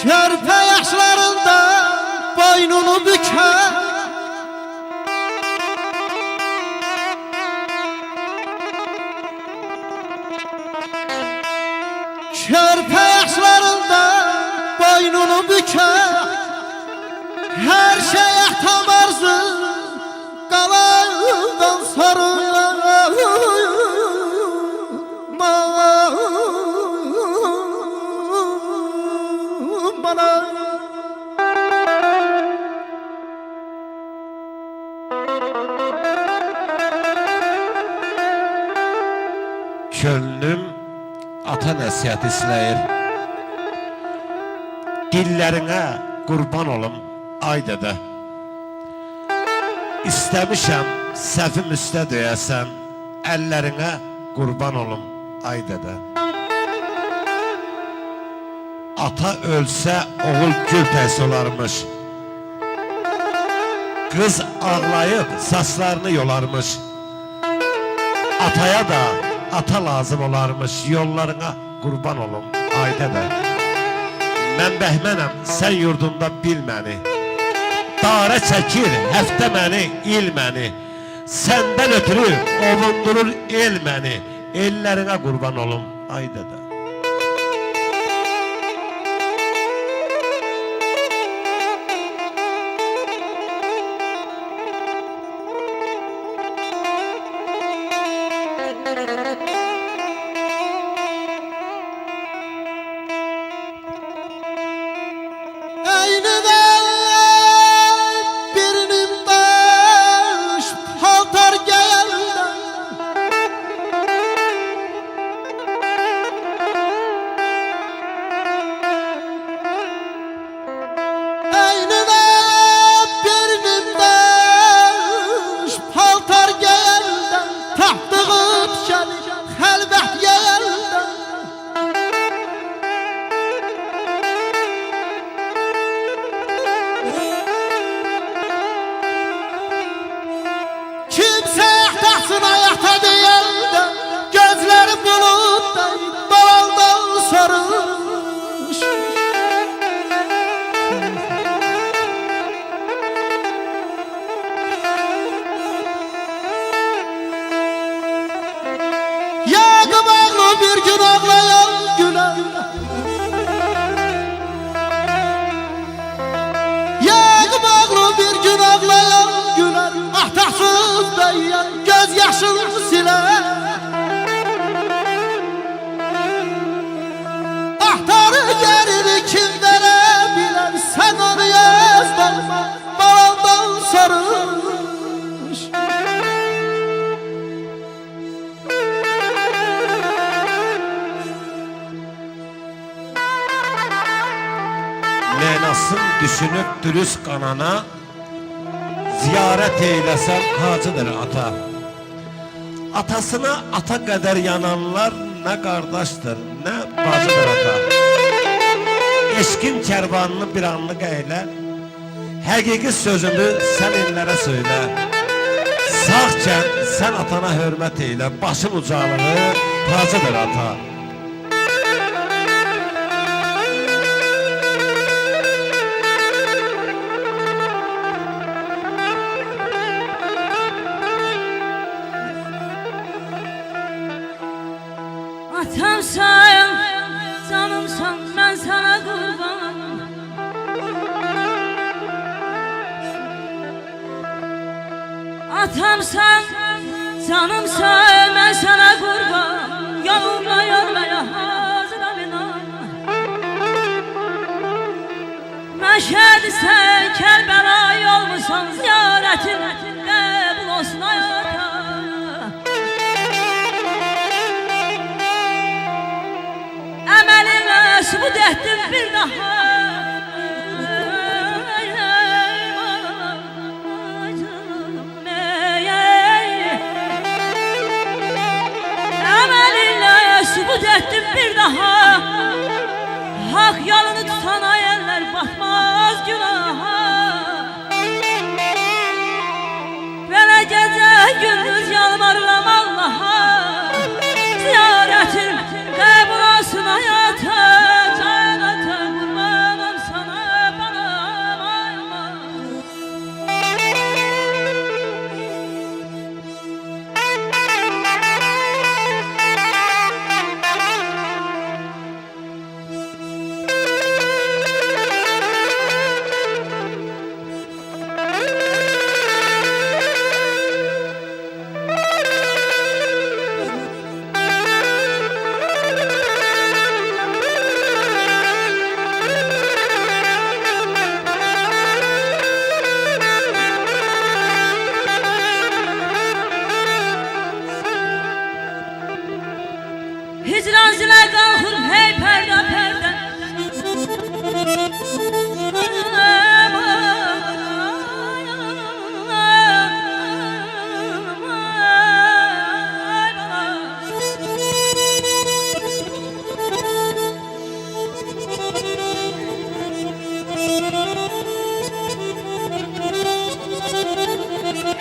Körpe yaşlarında boynunu büker. Körpe yaşlarında boynunu büker. Her şeye tam arzı kalandan sonra bana. Könlüm ata nəsihət istəyir. Dillərinə qurban olum ay dədə. İstəmişəm səhvim üstə döyəsən. Əllərinə qurban olum ay dədə. Ata ölsə oğul gül təs olarmış. Qız ağlayıb saçlarını yolarmış. Ataya da ata lazım olarmış. Yollarına qurban olum ay dədə. Mən bəhmənəm, sən yurdunda bil məni. Darə çəkir həftə məni, il məni. Səndən ötürü ovundurur el məni. Ellərinə qurban olum ay dədə. Bir gün ağlayan güler. Yağıb ağlı bir gün ağlayan güler. Ahtaksız dayan göz yaşını siler. Ahtarı yerini kim verebilir? Sen onu yazdırma balandan sarılmış. Mənasın düşünüb dürüst qanana, ziyarət eyləsən hacıdır ata. Atasına ata qədər yananlar nə qardaşdır, nə bacıdır ata. Eşkin kərvanını bir anlıq eylə, həqiqi sözünü sən ellərə söylə. Sağkən sən atana hörmət eylə, başın ucalığı tacıdır ata. Atamsan, canımsan, ben sana kurban. Atamsan, canımsan, ben sana kurban. Yolumda yolmaya hazırım inan. Məşədisən, Kərbəla yolmusan, ziyaretin qəbul olsun hayata. Sübut ettim bir daha. Emelinle sübut ettim bir daha. Hak yolunu tutan eller batmaz günaha. Böyle gece gündüz yalvarırım Allah'a. Ziyaretin qəbul olsun hayata. Hicran zile kalkır hey perde perde.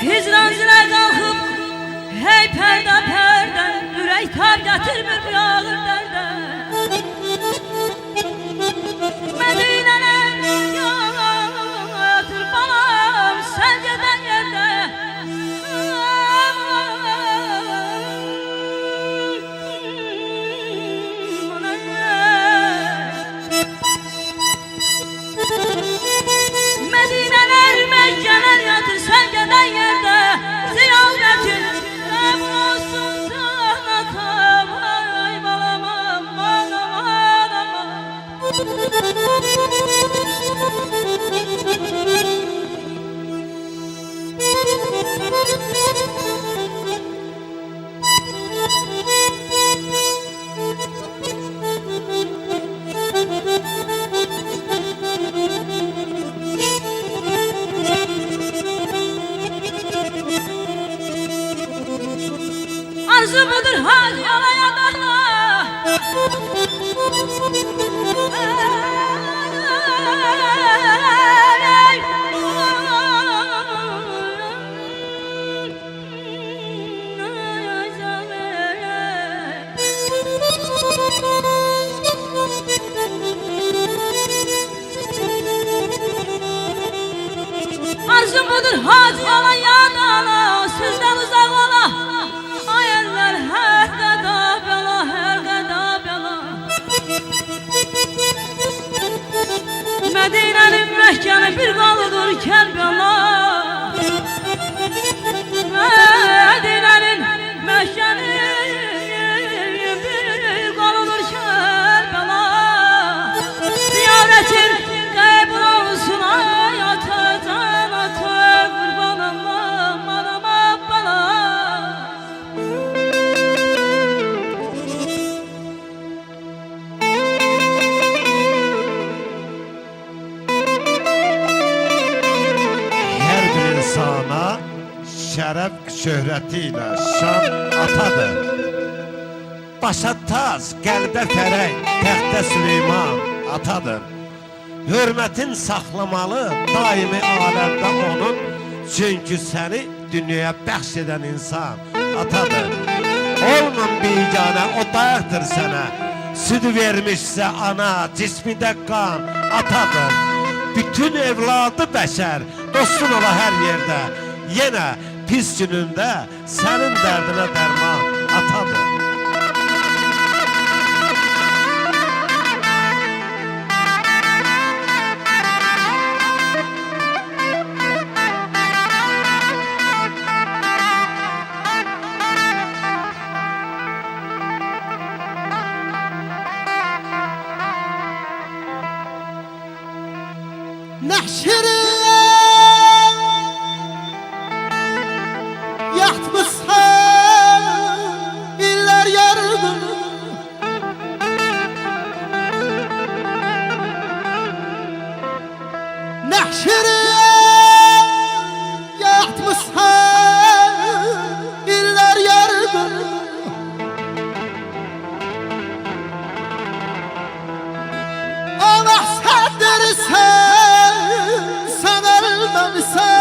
Hicran zile kalkıp hey perde perde. Ürək tab gətirmir bir ağır dərdə. Mədinələr yatır balam sən gedən yerdə. Mədinələr Məkkələr yatır sən gedən yerdə. Ziyarətin qəbul olsun sana tam ay balam aman aman aman. Arzu budur hal yalaya dana. Arzu budur hal yalaya dana. Sizden uzak ola. Hayaller her kada bela her kada bela. Medine'nin Mekke'ni bir kalıdır Kerbela. Medine'nin Mekke'ni bir kalıdır Kerbela. Ziyaretin kaybol olsun hayatadan atı kurban Allah manama bana. Her bir insana şərəf şöhrətiyle şan atadır. Başa taz, qəlbə fərək, təxtə Süleyman atadır. Hürmətin saxlamalı daimi aləmdə onun, çünkü səni dünyaya bəxş edən insan atadır. Olman biganə, o dayaqdır sənə, südü vermişsə ana, cismində qan atadır. Bütün evladı bəşər, dostun ola hər yerdə, yenə pis günündə sənin dərdinə dərman atadır. Nəhşiri yatmışsan iller yarıdı. Nəhşiri yatmışsan iller yarıdı. Ana sendirsen sen ölmemişsen.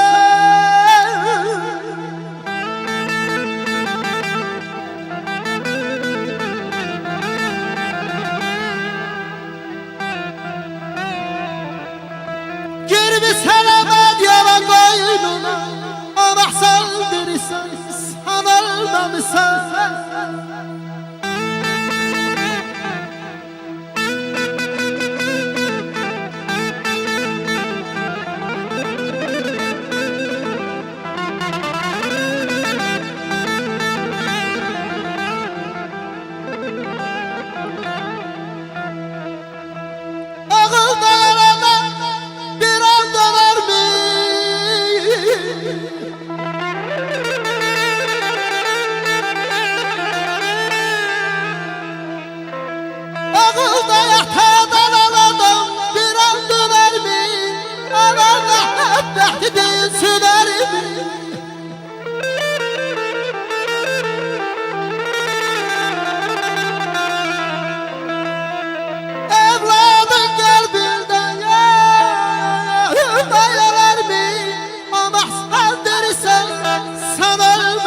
Girmişsen hemen yana koynuna. Ana sendirsen sen ölmemişsen.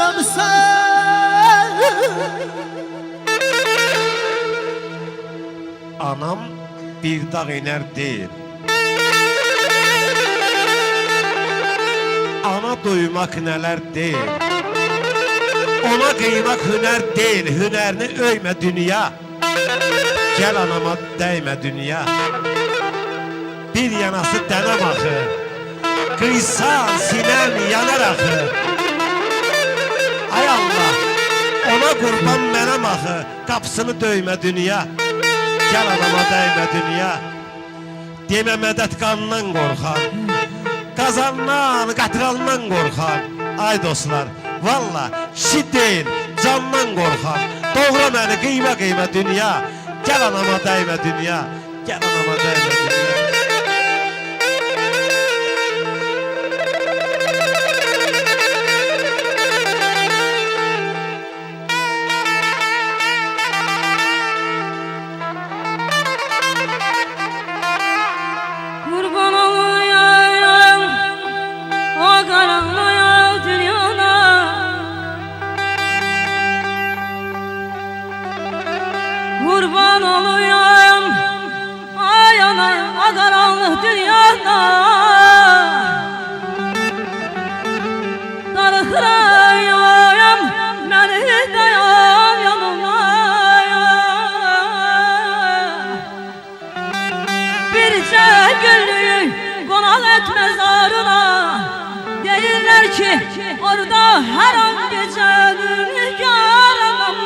eləmisən. Anam bir dağ iner değil. Ana duymak neler değil. Ona kıymak hüner değil. Hünerini öyme dünya. Gel anama değme dünya. Bir yanası denem axı. Kıysan sinem yanar axı. Ay Allah, ona kurban mənim axı. Qapısını döymə dünya. Gel anama değme dünya. Demə mədət qanından qorxan. Qazandan, qatrandan qorxan. Ay dostlar, valla şi deyil, candan qorxan. Doğra məni qıyma dünya. Gel anama değme dünya. Gel anama değme dünya. Kurban olayım o karanlığa dünyana. Kurban olayım ay anay o karanlık dünyana. Darıxırayım beni dayan yanına. Bircə güllüyü qonaq etməz arına. Deyirlər ki, orada hər an gecədir yaranam.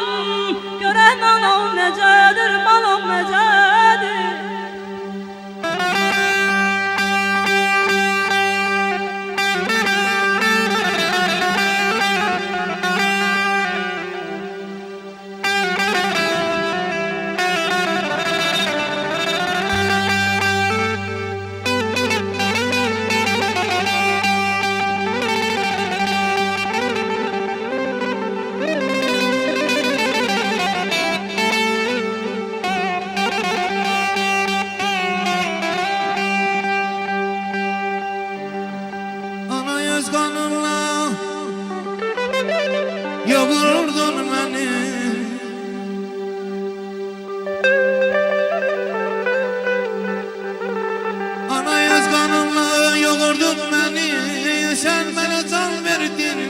Görən anam necədir, balam necədir. Ana göz qanınla yoğurdun məni. Ana göz qanınla yoğurdun məni. Sən mənə can verdin,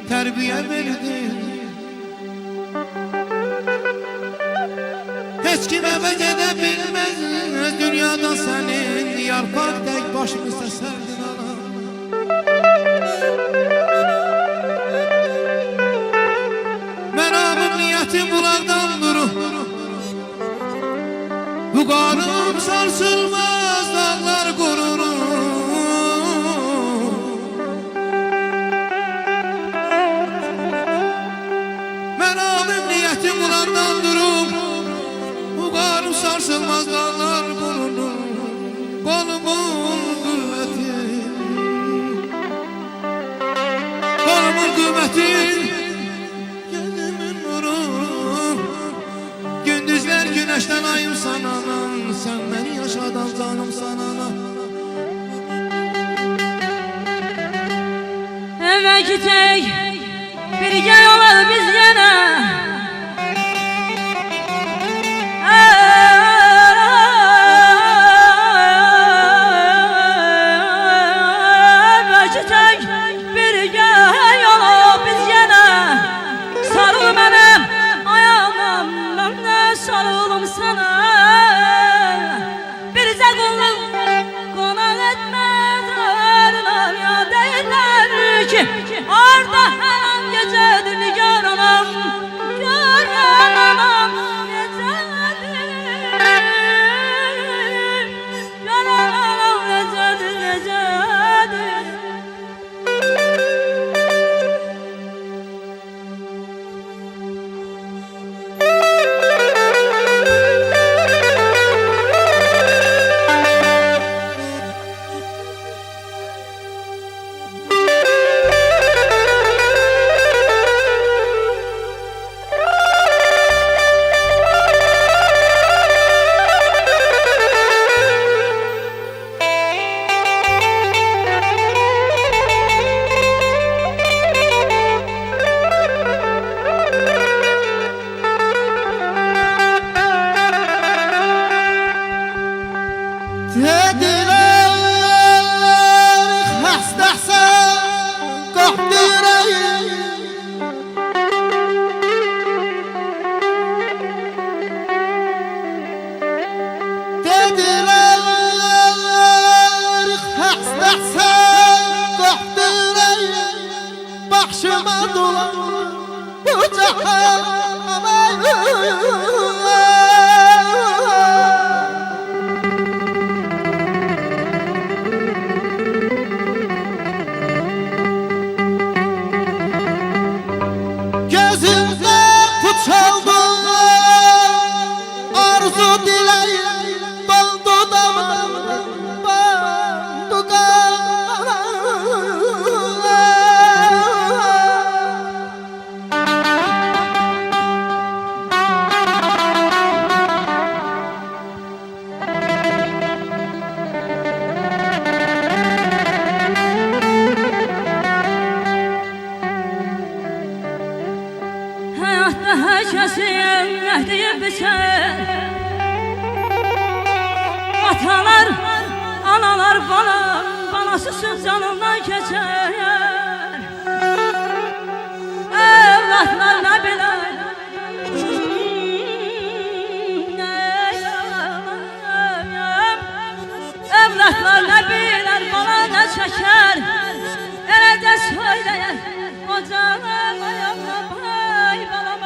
tərbiyə verdin. Heç kim əvəz edə bilməz dünyada sənin. Yarpaq tək başımızda sərdin ana. Məramım niyyətim bulaqdan durur. Bu qarım sarsılmaz dağlar qurur. Məramım niyyətim bulaqdan durur. Bu qarım sarsılmaz dağlar qurur. Kolumun kuvveti, kolumun kuvveti, gözümün nuru. Gündüzler güneşten ayım sana, sen beni yaşadan canım sana. Eve gidək, birgə yola biz yenə. Sarılım sana. Bir zəqulluq qonaq etməz arına. Ya deyirlər ki, orada hər an gecədir nigar anam. Başıma dolan bu cehennem. Gözümde puçaldı arzu dileğim doldu damdan bandu Hayatta herkesin ehdiyi biçer. Atalar, analar balasısız canından geçer. Evlatlar ne bilir, evlatlar ne bilir, bana ne çeker. Ele de söyleyer, ocağım ayağına pay bana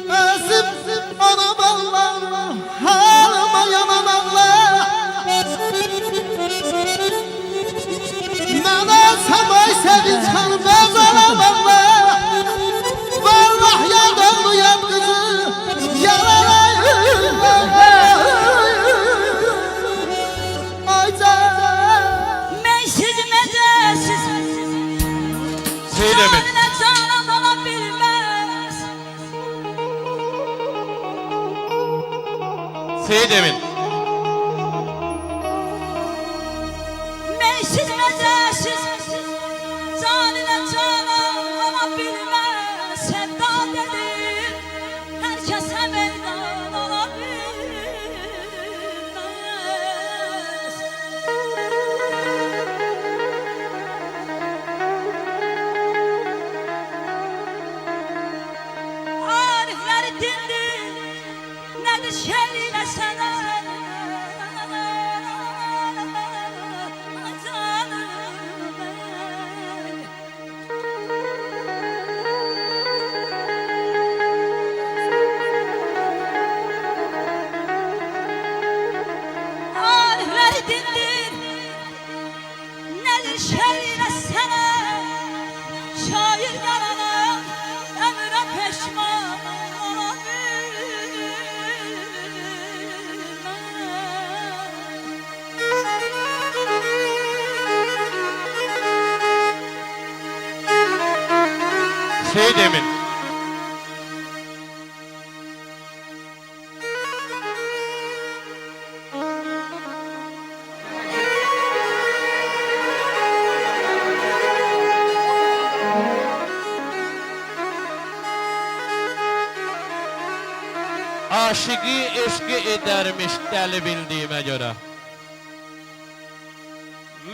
Özüm anam Allah, halıma yaman Allah. Mənə səmay sevinç xanım öz anam Allah. Vallah yandım uyan kızı, yaralayım. Ay canım. Mensiz mecesiz Söylemin. canına canan olabilmez. Seyit Emin. Mensiz mecesiz canına canan olabilmez. Sevda dedim herkese meydan olabilmez. Arifler dindir nedir şeyle sana canım. Arifler dindir nedir şeyle sana şair yaralan ömre peşman Seyit Emin. Aşıqı eşqi edərmiş dəli bildiyimə görə.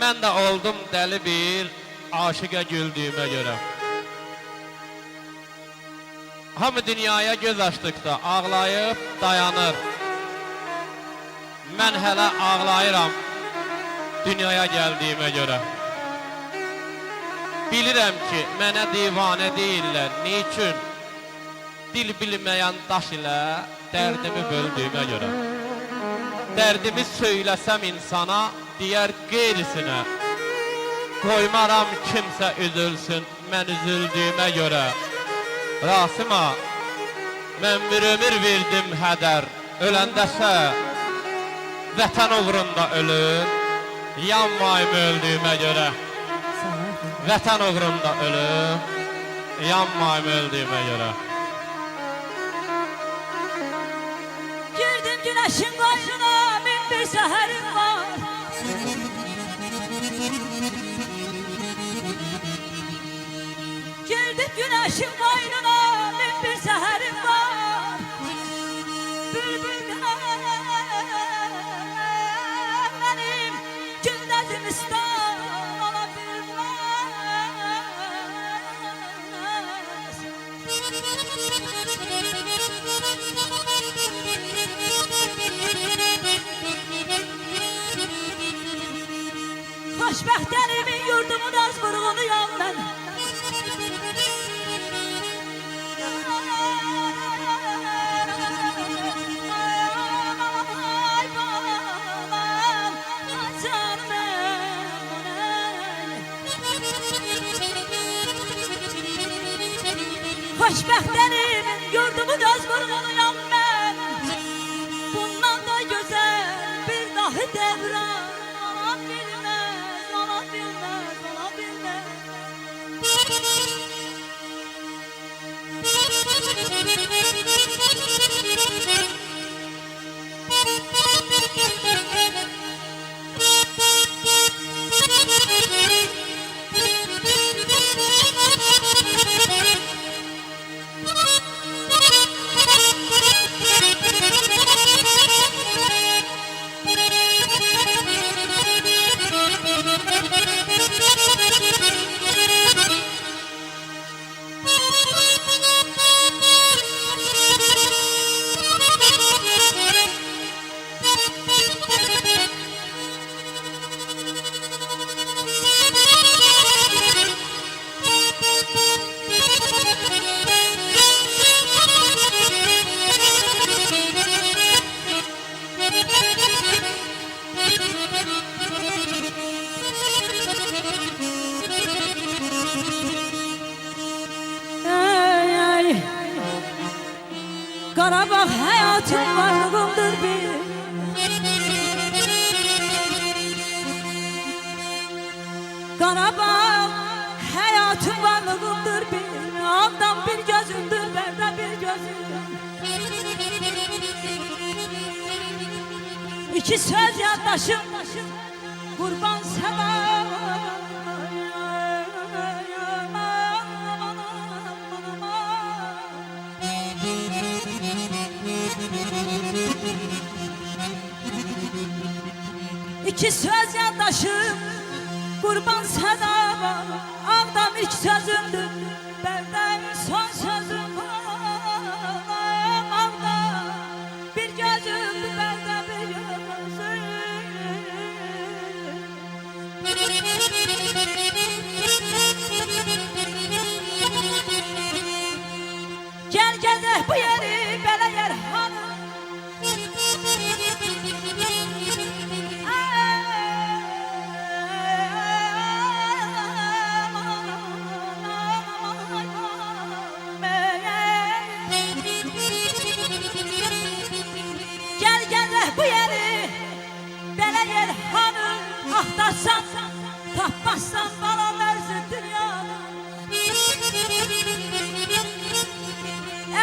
Mən də oldum dəli bir aşıqa güldüyümə görə. Hamı dünyaya göz açdıqda ağlayıb dayanır. Mən hələ ağlayıram dünyaya gəldiyimə görə. Bilirəm ki, mənə divanə deyirlər, niçün? Dil bilməyən daş ilə dərdimi böldüyümə görə. Dərdimi söyləsəm insana, deyər qeyrisinə. Qoymaram kimsə üzülsün, mən üzüldüyümə görə. Rasıma, mən bir ömür verdim hədər, öləndəsə, vətən uğrunda ölüm, yanmayım öldüyümə görə. Vətən uğrunda ölüm, yanmayım öldüyümə görə. Girdim güneşin koynuna min bir seherim var. Girdim güneşin koynuna min bir seherim var. Bülbülden benim gündezim istan olabilmez. Xoşbəxt əlimin yurdumun az vurğunuyam mən. Ay balam, canım xoşbəxt əlimin yurdumun az vurğunuyam mən. Bundan da gözəl bir dahi devran ola bilməz, ola bilməz, ola bilməz. Qarabağ həyatım varlığımdır bir. Qarabağ həyatım varlığımdır bir. Ağdan bir gözümdür, bərdə bir gözüm. İki söz yaddaşım, qurban səma. İki söz yaddaşım, qurban sədava. Ağdam ilk sözümdür, bərdəm son sözüm. Ağdam bir gözümdür, bərdə bir gözüm. Gəl gəzək bu yeri, belə yer hanı. Bu yeri belə yer hanı axtarsan, tapmazsan balalarsa dünyada.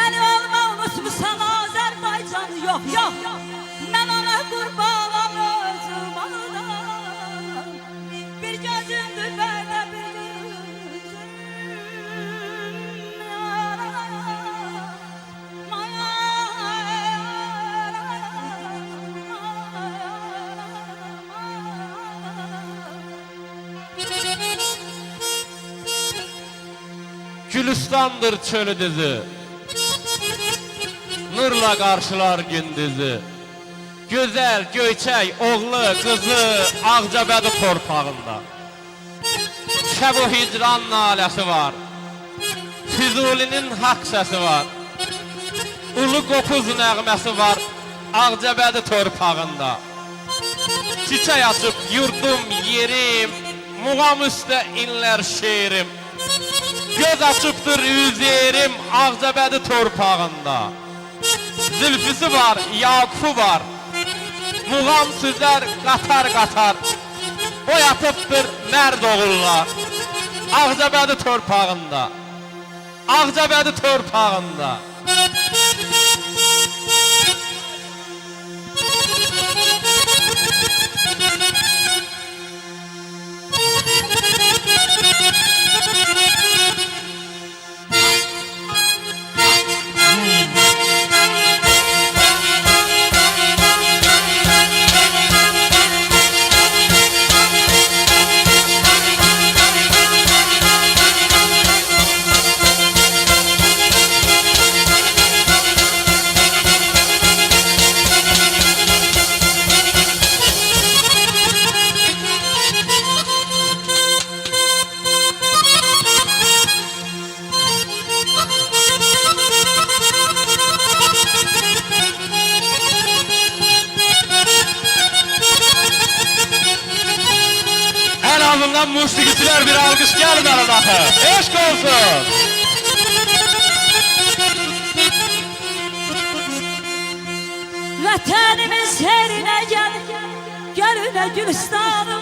Əli olma unutmusan Azərbaycanı, yox, yox. Mən ona qurbanam özüm anadan. Bir gözümdür bərdə bir gözüm. Gülistandır çölü dizi, nurla qarşılar gündüzü. Gözəl, göyçək, oğlu, qızı Ağcabədi torpağında. Şəb-i hicran naləsi var, Füzulinin haqq səsi var. Ulu qopuz nəğməsi var Ağcabədi torpağında. Çiçək açıb yurdum, yerim, muğam üstə inlər şeirim. Göz açıbdır üzerim Ağcabədi torpağında. Zülfüsü var, Yakubu var, muğam süzər qatar qatar. Oyatıbdır mərd oğullar Ağcabədi torpağında. Ağcabədi torpağında. musiqiçilər bir alqış gəlməli axı. Eşq olsun. Vətənimin serinə gəl, gəlünə Gülüstanım.